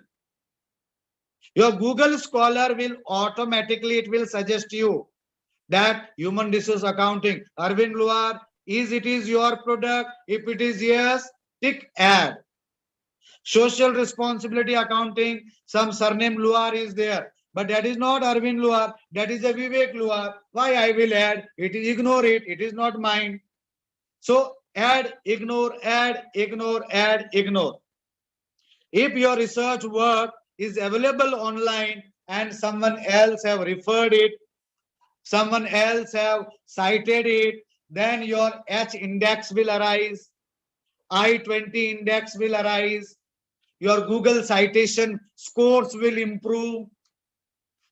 your Google Scholar will automatically, it will suggest you that human resource accounting, Arvind Luhar, it is your product? If it is yes, tick add. Social responsibility accounting, some surname Luhar is there, but that is not Arvind Luhar, that is a Vivek Luhar. Why I will add? It is ignore it, it is not mine. So add, ignore, add, ignore, add, ignore. If your research work is available online and someone else have referred it, someone else have cited it, then your H index will arise, I-20 index will arise, your Google citation scores will improve.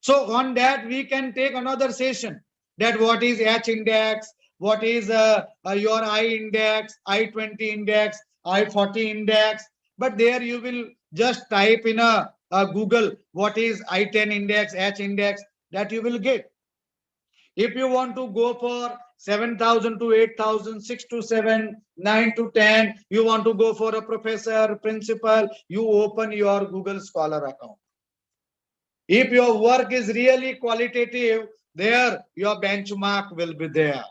So on that we can take another session, that what is H index, what is your I index, I-20 index, I-40 index. But there you will just type in a Google what is I-10 index, H index, that you will get. If you want to go for 7,000 to 8,000, 6 to 7, 9 to 10, you want to go for a professor, principal, you open your Google Scholar account. If your work is really qualitative, there your benchmark will be there.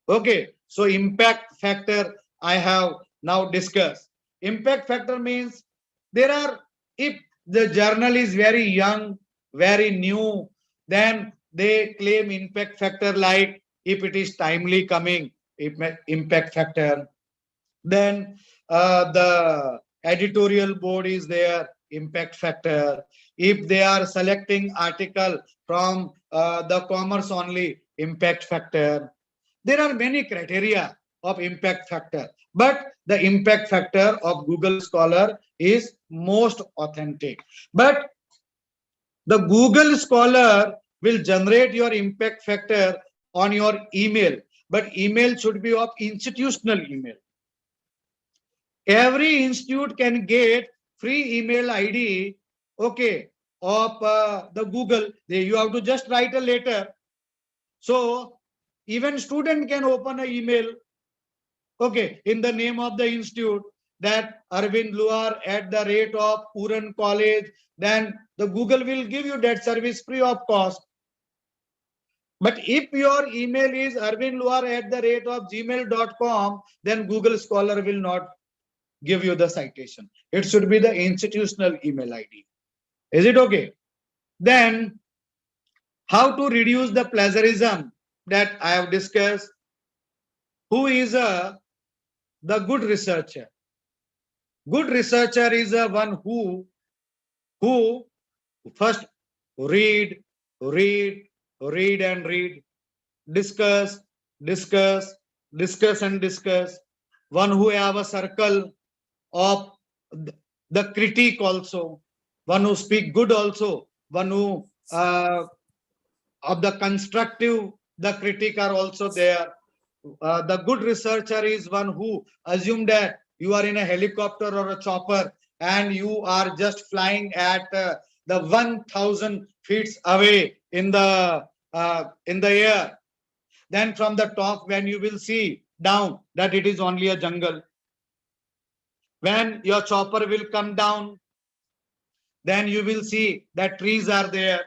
Okay, so impact factor I have now discussed. Impact factor means there are, if the journal is very young, very new, then they claim impact factor, like if it is timely coming, impact factor. Then the editorial board is there, impact factor. If they are selecting article from the commerce only, impact factor. There are many criteria of impact factor, but the impact factor of Google Scholar is most authentic. But the Google Scholar will generate your impact factor on your email, but email should be of institutional email. Every institute can get free email ID, okay, of the Google. You have to just write a letter. So even student can open an email, okay, in the name of the institute, that Arvind Luhar at the rate of Uran College. Then the Google will give you that service free of cost. But if your email is arvindluhar at the rate of gmail.com, then Google Scholar will not give you the citation. It should be the institutional email ID. Is it okay? Then how to reduce the plagiarism that I have discussed. Who is the good researcher? Good researcher is a one who first read, discuss, and discuss. One who have a circle of the critique also. One who speak good also. One who of the constructive, the critique are also there. The good researcher is one who assume that you are in a helicopter or a chopper and you are just flying at the 1,000 feet away in the air. Then from the top, when you will see down, that it is only a jungle. When your chopper will come down, then you will see that trees are there.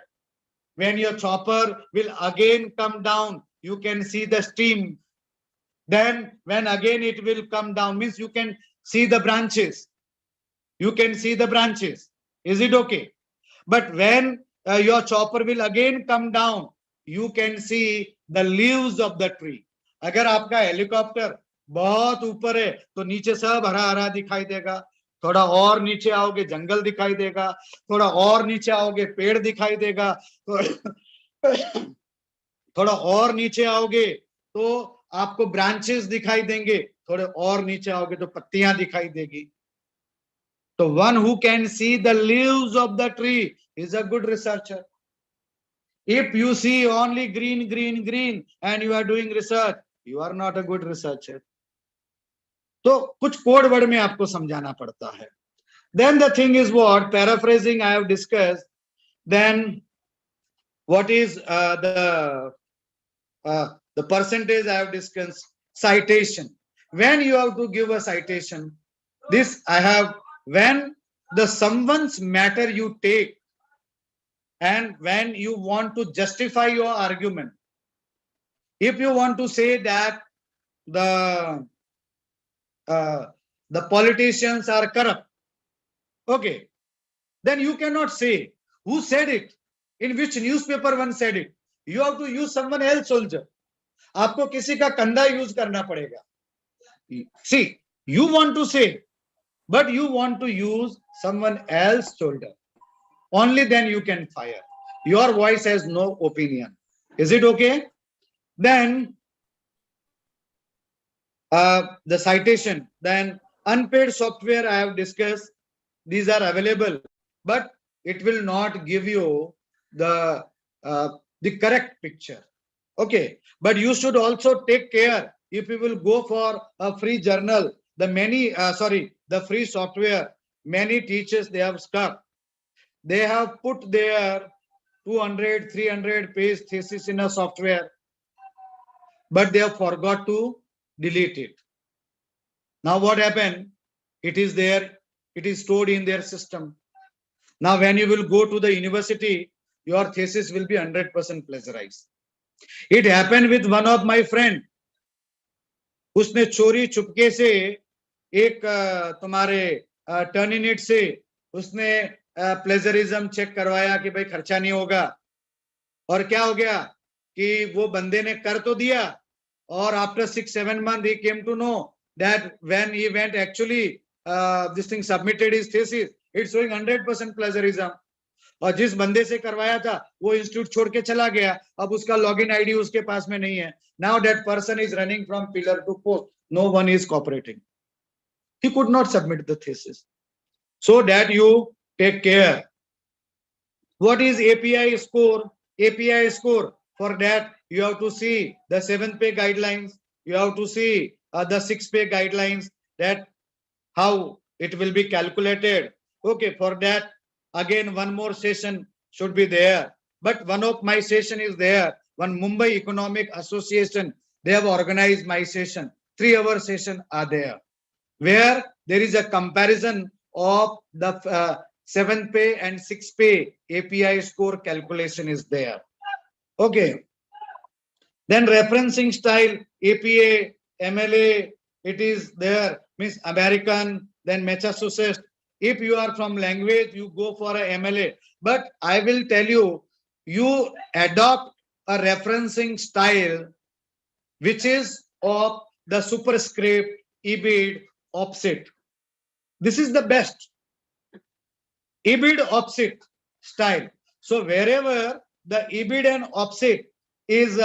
When your chopper will again come down, you can see the stream. Then when again it will come down, means you can see the branches. You can see the branches. Is it okay? But when your chopper will again come down, you can see the leaves of the tree. अगर आपका helicopter बहुत ऊपर है तो नीचे सब हरा हरा दिखाई देगा. थोड़ा और नीचे आओगे जंगल दिखाई देगा. थोड़ा और नीचे आओगे पेड़ दिखाई देगा. थोड़ा और नीचे आओगे तो आपको ब्रांचेस दिखाई देंगे. थोड़े और नीचे आओगे तो पत्तियां दिखाई देगी. So one who can see the leaves of the tree is a good researcher. If you see only green and you are doing research, you are not a good researcher. तो कुछ कोड वर्ड में आपको समझाना पड़ता है. Then the thing is what, paraphrasing I have discussed. Then what is the percentage I have discussed? Citation. When you have to give a citation, this I have, when the someone's matter you take and when you want to justify your argument. If you want to say that the politicians are corrupt, okay, then you cannot say who said it, in which newspaper one said it. You have to use someone else also. आपको किसी का कंधा use करना पड़ेगा. See, you want to say, but you want to use someone else's shoulder. Only then you can fire. Your voice has no opinion. Is it okay? Then the citation. Then unpaid software I have discussed. These are available, but it will not give you the correct picture. Okay, but you should also take care if you will go for a free journal. The free software, many teachers, they have stuck. They have put their 200, 300 page thesis in a software, but they have forgot to delete it. Now what happened? It is there, it is stored in their system. Now when you will go to the university, your thesis will be 100% plagiarized. It happened with one of my friend. उसने चोरी चुपके से एक तुम्हारे टर्निनेट से उसने plagiarism check करवाया कि भाई खर्चा नहीं होगा, और क्या हो गया कि वो बंदे ने कर तो दिया, और after 6-7 months he came to know that when he went actually this thing submitted his thesis, it's showing 100% plagiarism. और जिस बंदे से करवाया था वो इंस्टीट्यूट छोड़ के चला गया, अब उसका लॉगिन आईडी उसके पास में नहीं है. Now that person is running from pillar to post. No one is cooperating. He could not submit the thesis. So that you take care. What is API score? API score. For that, you have to see the 7th pay guidelines. You have to see the 6th pay guidelines, that how it will be calculated. Okay, for that, again, one more session should be there. But one of my session is there. One Mumbai Economic Association, they have organized my session. 3-hour session are there, where there is a comparison of the 7th pay and 6th pay API score calculation is there. Okay. Then referencing style, APA, MLA, it is there, means American, then Massachusetts. If you are from language, you go for a MLA. But I will tell you, you adopt a referencing style which is of the superscript, EBID, offset. This is the best. EBID offset style. So wherever the EBID and offset is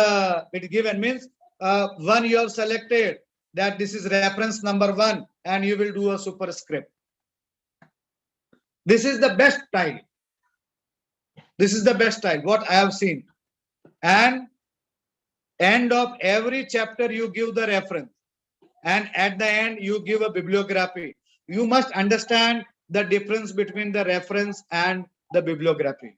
it given, means one you have selected that this is reference number 1 and you will do a superscript. This is the best style. This is the best style, what I have seen. And end of every chapter you give the reference, and at the end you give a bibliography. You must understand the difference between the reference and the bibliography.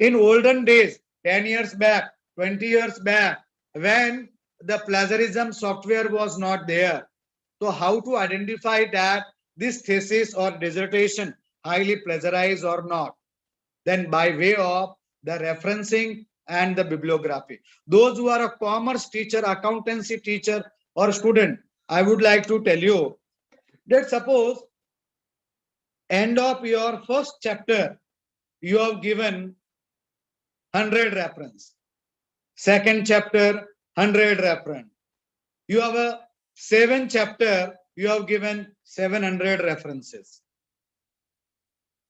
In olden days, 10 years back, 20 years back, when the plagiarism software was not there, so how to identify that this thesis or dissertation highly plagiarized or not? Then by way of the referencing and the bibliography. Those who are a commerce teacher, accountancy teacher or student, I would like to tell you that suppose end of your first chapter, you have given 100 reference. Second chapter, 100 reference. You have a 7th chapter, you have given 700 references.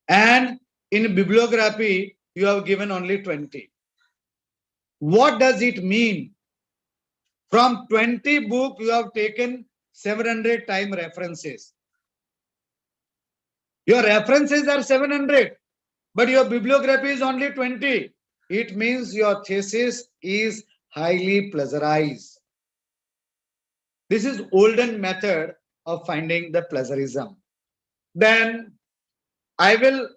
And in bibliography, you have given only 20. What does it mean? From 20 books, you have taken 700 time references. Your references are 700, but your bibliography is only 20. It means your thesis is highly plagiarized. This is olden method of finding the plagiarism. Then I will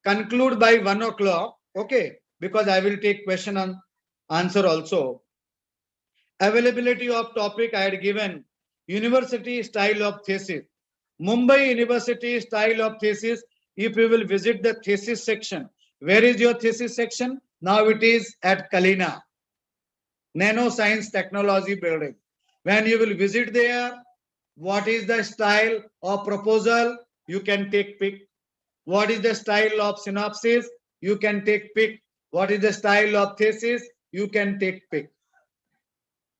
conclude by 1 o'clock, okay, because I will take question and answer also. Availability of topic I had given, university style of thesis. Mumbai University style of thesis, if you will visit the thesis section. Where is your thesis section? Now it is at Kalina, Nanoscience Technology Building. When you will visit there, what is the style of proposal? You can take pick. What is the style of synopsis? You can take pick. What is the style of thesis? You can take pick.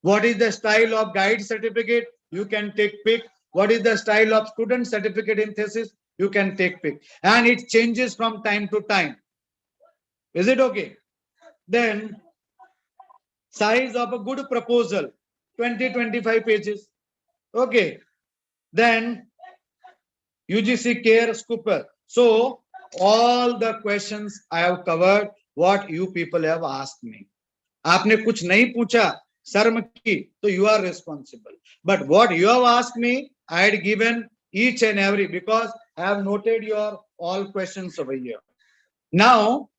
What is the style of guide certificate? You can take pick. What is the style of student certificate in thesis? You can take pick. And it changes from time to time. Is it okay? Then size of a good proposal, 20-25 pages. Okay. Then UGC care scooper. So all the questions I have covered, what you people have asked me. आपने कुछ नहीं पूछा शर्म की, तो you are responsible. But what you have asked me, I had given each and every, because I have noted your all questions over here. Now,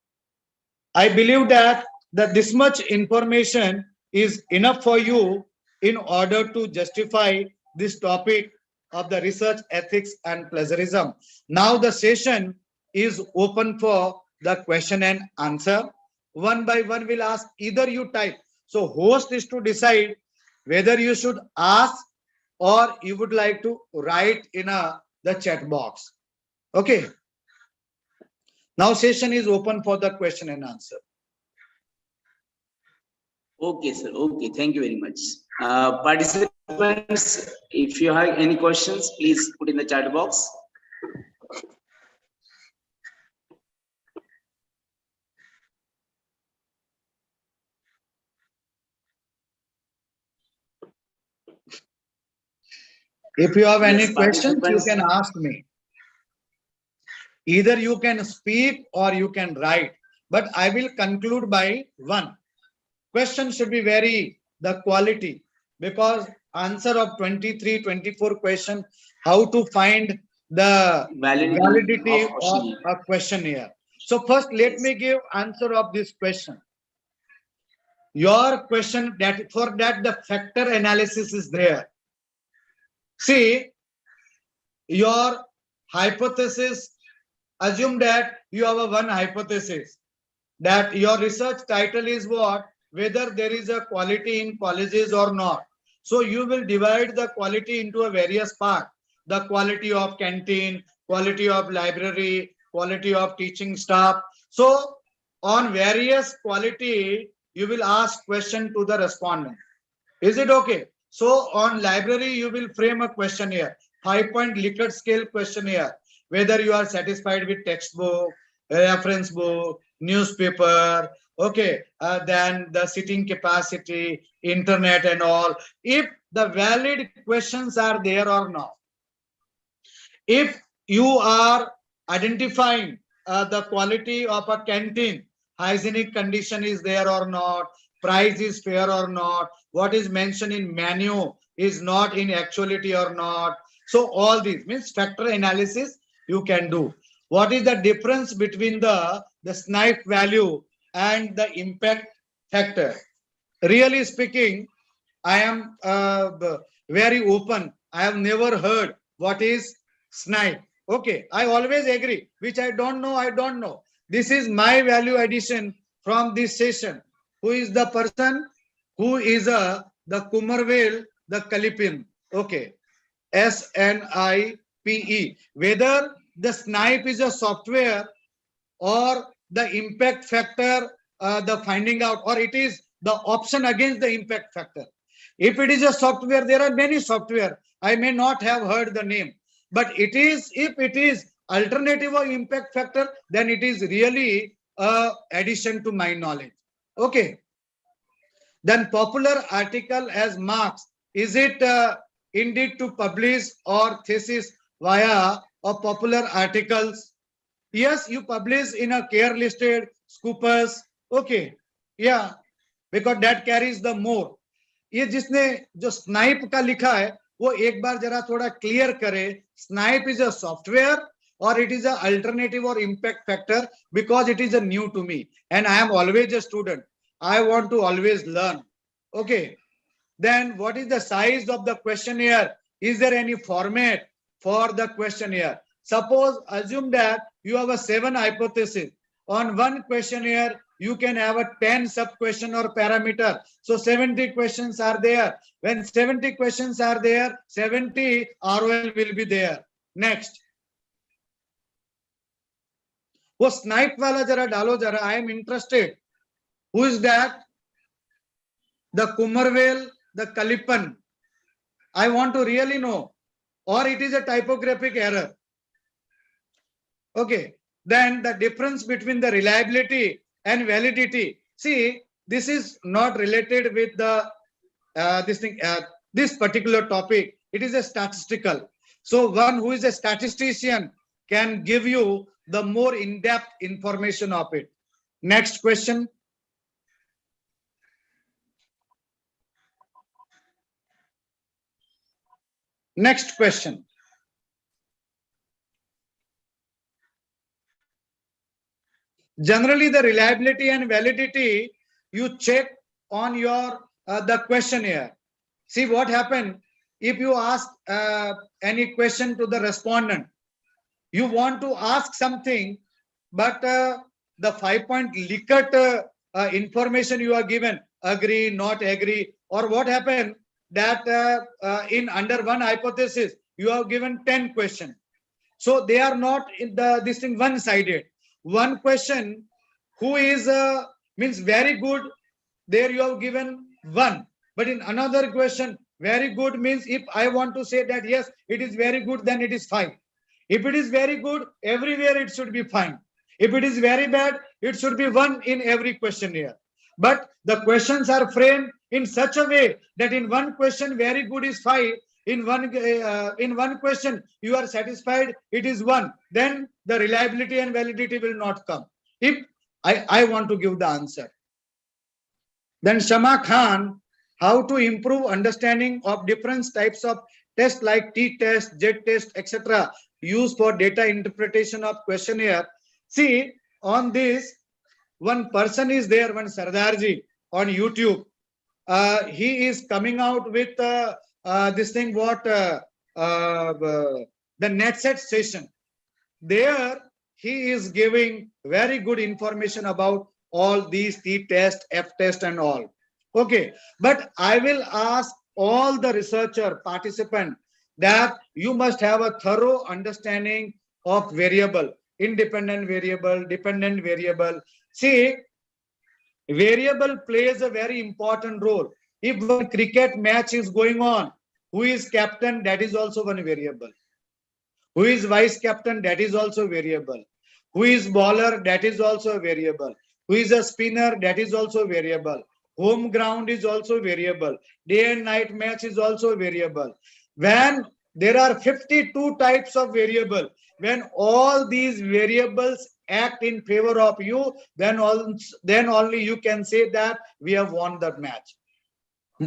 I believe that this much information is enough for you in order to justify this topic of the research ethics and plagiarism. Now the session is open for the question and answer. One by one will ask, either you type. So host is to decide whether you should ask or you would like to write in the chat box. Okay. Now session is open for the question and answer. Okay, sir. Okay, thank you very much. Participants, if you have any questions, please put in the chat box. If you have any Yes, questions, you participants. can ask me. Either you can speak or you can write, but I will conclude by one. Question should be the quality, because answer of 23, 24 question, how to find the validity of a question here. So first, let me give answer of this question. Your question, that for that the factor analysis is there. See, your hypothesis, assume that you have a one hypothesis, that your research title is what? Whether there is a quality in colleges or not. So you will divide the quality into a various parts. The quality of canteen, quality of library, quality of teaching staff. So on various quality, you will ask question to the respondent. Is it okay? So on library, you will frame a questionnaire, 5-point Likert scale questionnaire, whether you are satisfied with textbook, reference book, newspaper, okay, then the sitting capacity, internet and all. If the valid questions are there or not. If you are identifying the quality of a canteen, hygienic condition is there or not, price is fair or not, what is mentioned in menu is not in actuality or not. So all these means factor analysis you can do. What is the difference between the snipe value and the impact factor? Really speaking, I am very open. I have never heard what is snipe. Okay, I always agree, which I don't know, I don't know. This is my value addition from this session. Who is the person? Who is the Kumarvel, the Kalipin? Okay, SNIPE. Whether the snipe is a software or the impact factor, the finding out, or it is the option against the impact factor. If it is a software, there are many software. I may not have heard the name, but it is, if it is alternative or impact factor, then it is really addition to my knowledge. Okay. Then popular article as marks. Is it indeed to publish or thesis via a popular articles? Yes, you publish in a care listed, Scoopers. Okay. Yeah. Because that carries the more. ये जिसने जो snipe का लिखा है वो एक बार जरा थोड़ा क्लियर करे. Snipe is a software or it is a alternative or impact factor, because it is a new to me and I am always a student. I want to always learn. Okay. Then what is the size of the questionnaire? Is there any format for the questionnaire? Suppose, assume that you have a 7 hypothesis. On one questionnaire, you can have a 10 sub-question or parameter. So 70 questions are there. When 70 questions are there, 70 ROL will be there. Next. वो snipe वाला जरा डालो जरा. I am interested. Who is that? The Kumarvel, the Kalipan. I want to really know. Or it is a typographic error. Okay. Then the difference between the reliability and validity. See, this is not related with the this particular topic. It is a statistical. So one who is a statistician can give you the more in-depth information of it. Next question. Next question. Generally, the reliability and validity you check on your the questionnaire. See what happened if you ask any question to the respondent. You want to ask something, but the 5-point Likert information you are given, agree, not agree, or what happened that in under one hypothesis, you have given 10 questions. So they are not in this thing one-sided. One question, who is means very good, there you have given 1. But in another question, very good means if I want to say that yes, it is very good, then it is 5. If it is very good, everywhere it should be fine. If it is very bad, it should be 1 in every question here. But the questions are framed in such a way that in one question, very good is 5. In one question, you are satisfied, it is 1. Then the reliability and validity will not come. If I want to give the answer. Then Shama Khan, how to improve understanding of different types of tests like T-test, Z-test, etc. used for data interpretation of questionnaire. See, on this, one person is there, one Sardarji on YouTube. He is coming out with this thing, the NetSet session. There, he is giving very good information about all these T-test, F-test and all. Okay, but I will ask all the researcher participant that you must have a thorough understanding of variable, independent variable, dependent variable. See, variable plays a very important role. If one cricket match is going on, who is captain, that is also one variable. Who is vice captain, that is also variable. Who is bowler, that is also a variable. Who is a spinner, that is also variable. Home ground is also variable. Day and night match is also variable. When there are 52 types of variable, when all these variables act in favor of you, then only you can say that we have won that match.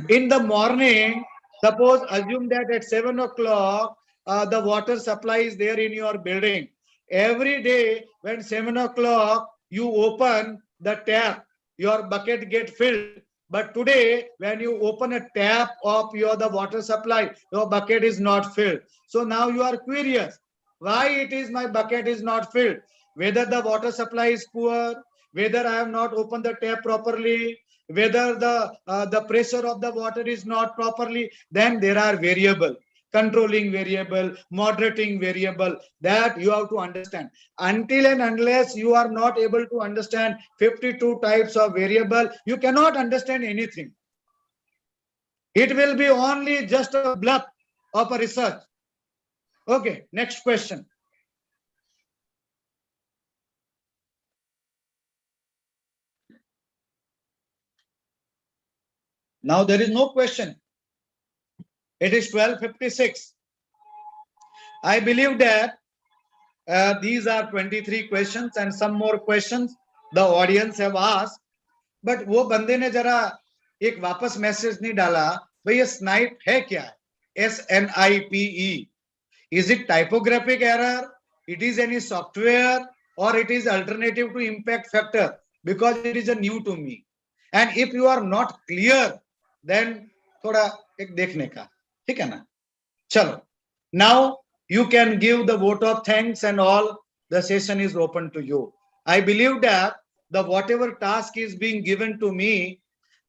In the morning, suppose assume that at 7 o'clock, the water supply is there in your building. Every day when 7 o'clock you open the tap, your bucket get filled. But today when you open a tap of the water supply, your bucket is not filled. So now you are curious, why it is my bucket is not filled? Whether the water supply is poor, whether I have not opened the tap properly, whether the pressure of the water is not properly, then there are variable. Controlling variable, moderating variable, that you have to understand. Until and unless you are not able to understand 52 types of variable, you cannot understand anything. It will be only just a bluff of a research. Okay, next question. Now there is no question. It is 12:56. I believe that these are 23 questions and some more questions the audience have asked. But वो बंदे ने जरा एक वापस message नहीं डाला, भाई ये स्नाइप है क्या? SNIPE. Is it typographic error? It is any software or it is alternative to impact factor? Because it is a new to me. And if you are not clear, then थोड़ा एक देखने का, ठीक है ना? चलो. Now you can give the vote of thanks and all. The session is open to you. I believe that the whatever task is being given to me,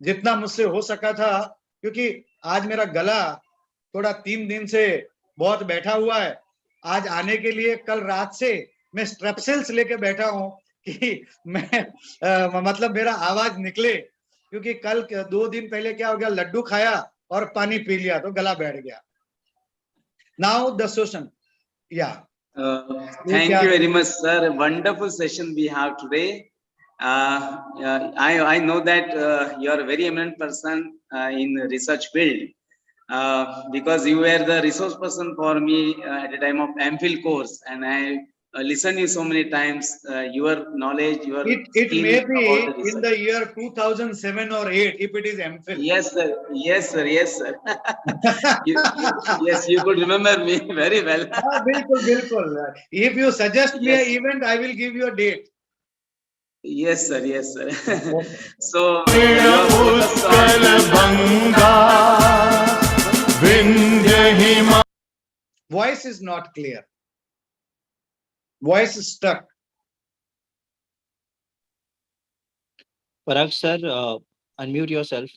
जितना मुझसे हो सका था, क्योंकि आज मेरा गला थोड़ा 3 दिन से बहुत बैठा हुआ है. आज आने के लिए कल रात से मैं स्ट्रेप्सिल्स लेके बैठा हूं कि मैं मतलब मेरा आवाज निकले, क्योंकि कल 2 दिन पहले क्या हो गया, लड्डू खाया और पानी पी लिया तो गला बैठ गया. Now the session. Yeah. Thank you very much, sir. A wonderful session we have today. I know that you are a very eminent person in the research field, because you were the resource person for me at the time of MPhil course, and I listened you so many times. Your knowledge, your it may be in the year 2007 or 8 if it is MPhil. Yes, sir. Yes, sir. Yes, sir. Yes, you could remember me very well. Bilkul. If you suggest me an event, I will give you a date. Yes, sir. Yes, sir. So, voice is not clear. Voice is stuck. Perhaps, sir, Unmute yourself.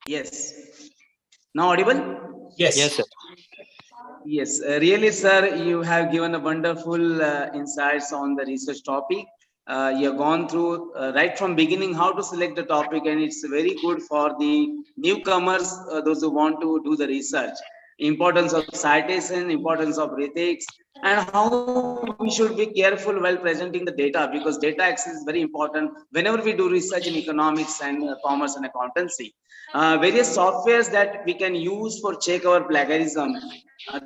Yes. Now audible? Yes. Yes, sir. Yes, really, sir, you have given a wonderful insights on the research topic. You have gone through right from beginning how to select the topic, and it's very good for the newcomers, those who want to do the research. Importance of citation, importance of ethics, and how we should be careful while presenting the data, because data access is very important whenever we do research in economics and commerce and accountancy. Various softwares that we can use for check our plagiarism,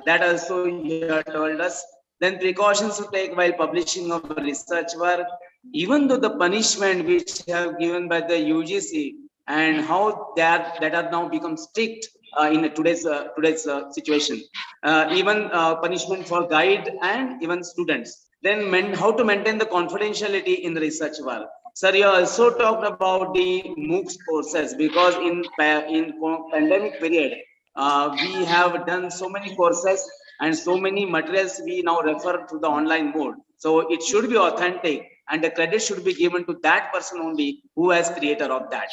that also you have told us. Then precautions to take while publishing of research work, even though the punishment which have given by the UGC and how that are now become strict in today's situation. Even punishment for guide and even students. Then how to maintain the confidentiality in the research work. Sir, you also talked about the MOOCs courses, because in pandemic period, we have done so many courses and so many materials we now refer to the online mode. So it should be authentic, and the credit should be given to that person only who has creator of that.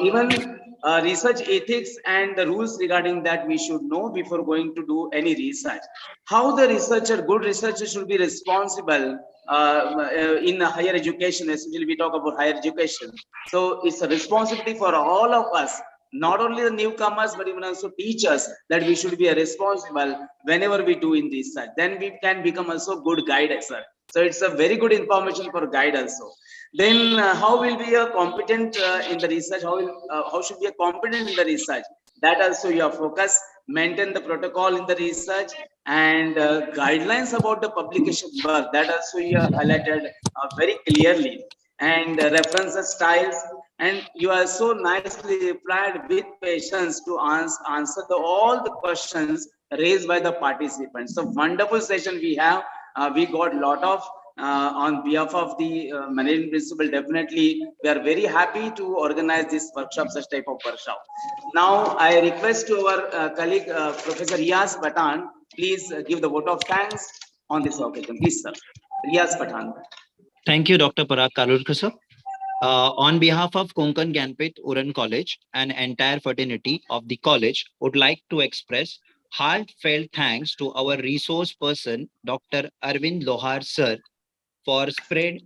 Even research ethics and the rules regarding that we should know before going to do any research. How the researcher, good researcher, should be responsible in higher education, especially we talk about higher education. So it's a responsibility for all of us, not only the newcomers, but even also teachers, that we should be responsible whenever we do in research. Then we can become also good guide, sir. So it's a very good information for guide also. Then how will be a competent in the research? How should be a competent in the research? That also your focus. Maintain the protocol in the research, and guidelines about the publication work. That also you have highlighted very clearly. And references styles. And you are so nicely replied with patience to answer all the questions raised by the participants. So wonderful session we have. We got a lot of on behalf of the managing principal. Definitely we are very happy to organize this workshop, such type of workshop. Now I request to our colleague Professor Riaz Patan, please give the vote of thanks on this occasion. Please, sir. Riaz Patan. Thank you, Dr. Parag Kalurkar, sir. On behalf of Konkan Gyanpeeth Uran College and entire fraternity of the college, would like to express heartfelt thanks to our resource person, Dr. Arvind Luhar, sir, for spread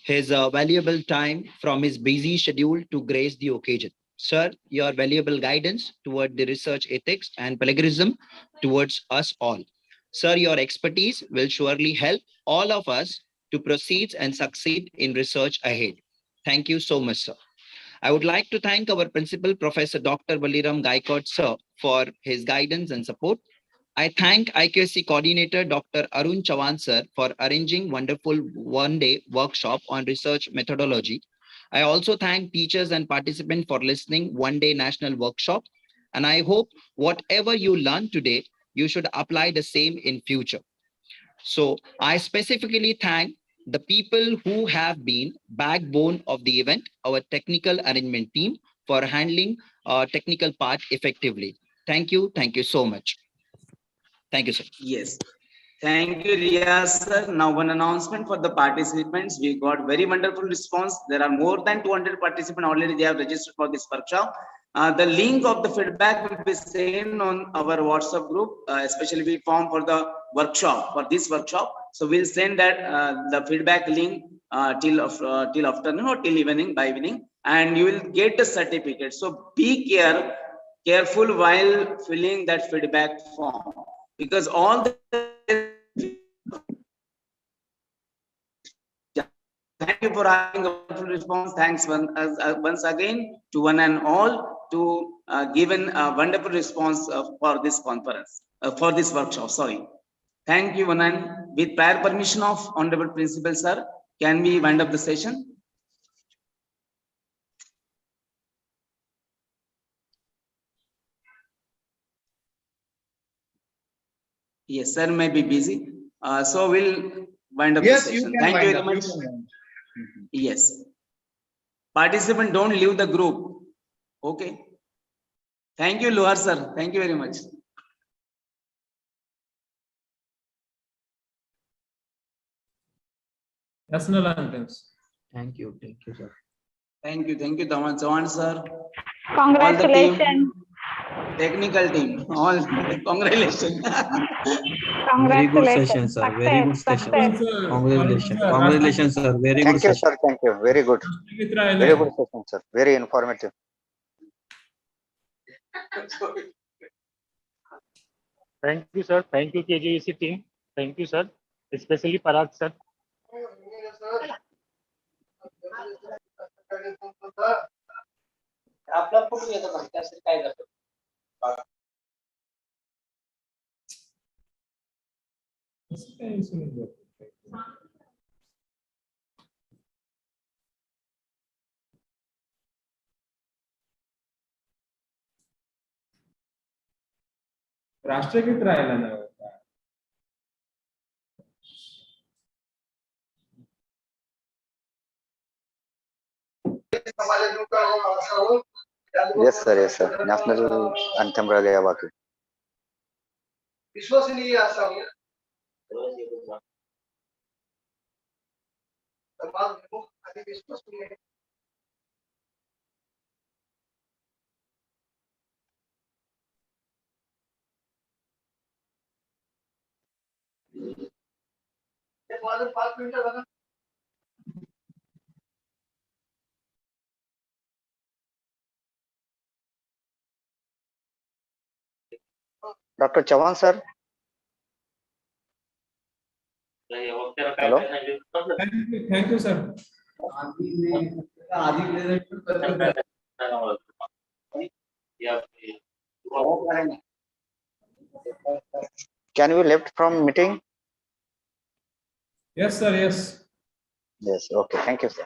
his valuable time from his busy schedule to grace the occasion. Sir, your valuable guidance toward the research ethics and plagiarism towards us all. Sir, your expertise will surely help all of us to proceed and succeed in research ahead. Thank you so much, sir. I would like to thank our principal, Professor Dr. Baliram Gaikwad, sir, for his guidance and support. I thank IQSC coordinator, Dr. Arun Chavan, sir, for arranging wonderful one-day workshop on research methodology. I also thank teachers and participants for listening one-day national workshop. And I hope whatever you learn today, you should apply the same in future. So I specifically thank the people who have been backbone of the event, our technical arrangement team, for handling technical part effectively. Thank you so much. Thank you, sir. Yes. Thank you, Riyaz, sir. Now, one announcement for the participants. We got very wonderful response. There are more than 200 participants already. They have registered for this workshop. The link of the feedback will be sent on our WhatsApp group, especially we form for the workshop, for this workshop. So we'll send that the feedback link till afternoon or till evening, by evening, and you will get the certificate. So be careful while filling that feedback form, because all the thank you for having a wonderful response. Thanks once again to one and all to given a wonderful response for this conference, for this workshop. Sorry. Thank you, one and with prior permission of Honorable Principal, sir, can we wind up the session? Yes, sir may be busy. So we'll wind up the session. Thank you very much. Yes. Participant, don't leave the group. Okay. Thank you, Luhar sir. Thank you very much. national anthems. Thank you, sir. Thank you, Chavan sir. Congratulations. Technical team, all congratulations. Very good Congratulations. session, sir. Very good Success. session. Success. Congratulations. Congratulations, sir. Very good Thank you, session. sir. Thank you. Very good. Very good session, sir. Very informative. Thank you, sir. Thank you, KJEC team. Thank you, sir. Especially Parag, sir. आपला photo येतो का त्यासाठी काय करतो राष्ट्रगीत राहिला नाही Yes, sir. Yes, sir. National anthem रह गया बाकी. विश्वसनीय असावं. समाज विमुख आणि विश्वसनीय. ते 5 मिनिटं बघा. Dr. Chavan, sir. Hello. Thank you, sir. Can we left from meeting? Yes, sir. Yes. Yes. Okay. Thank you, sir.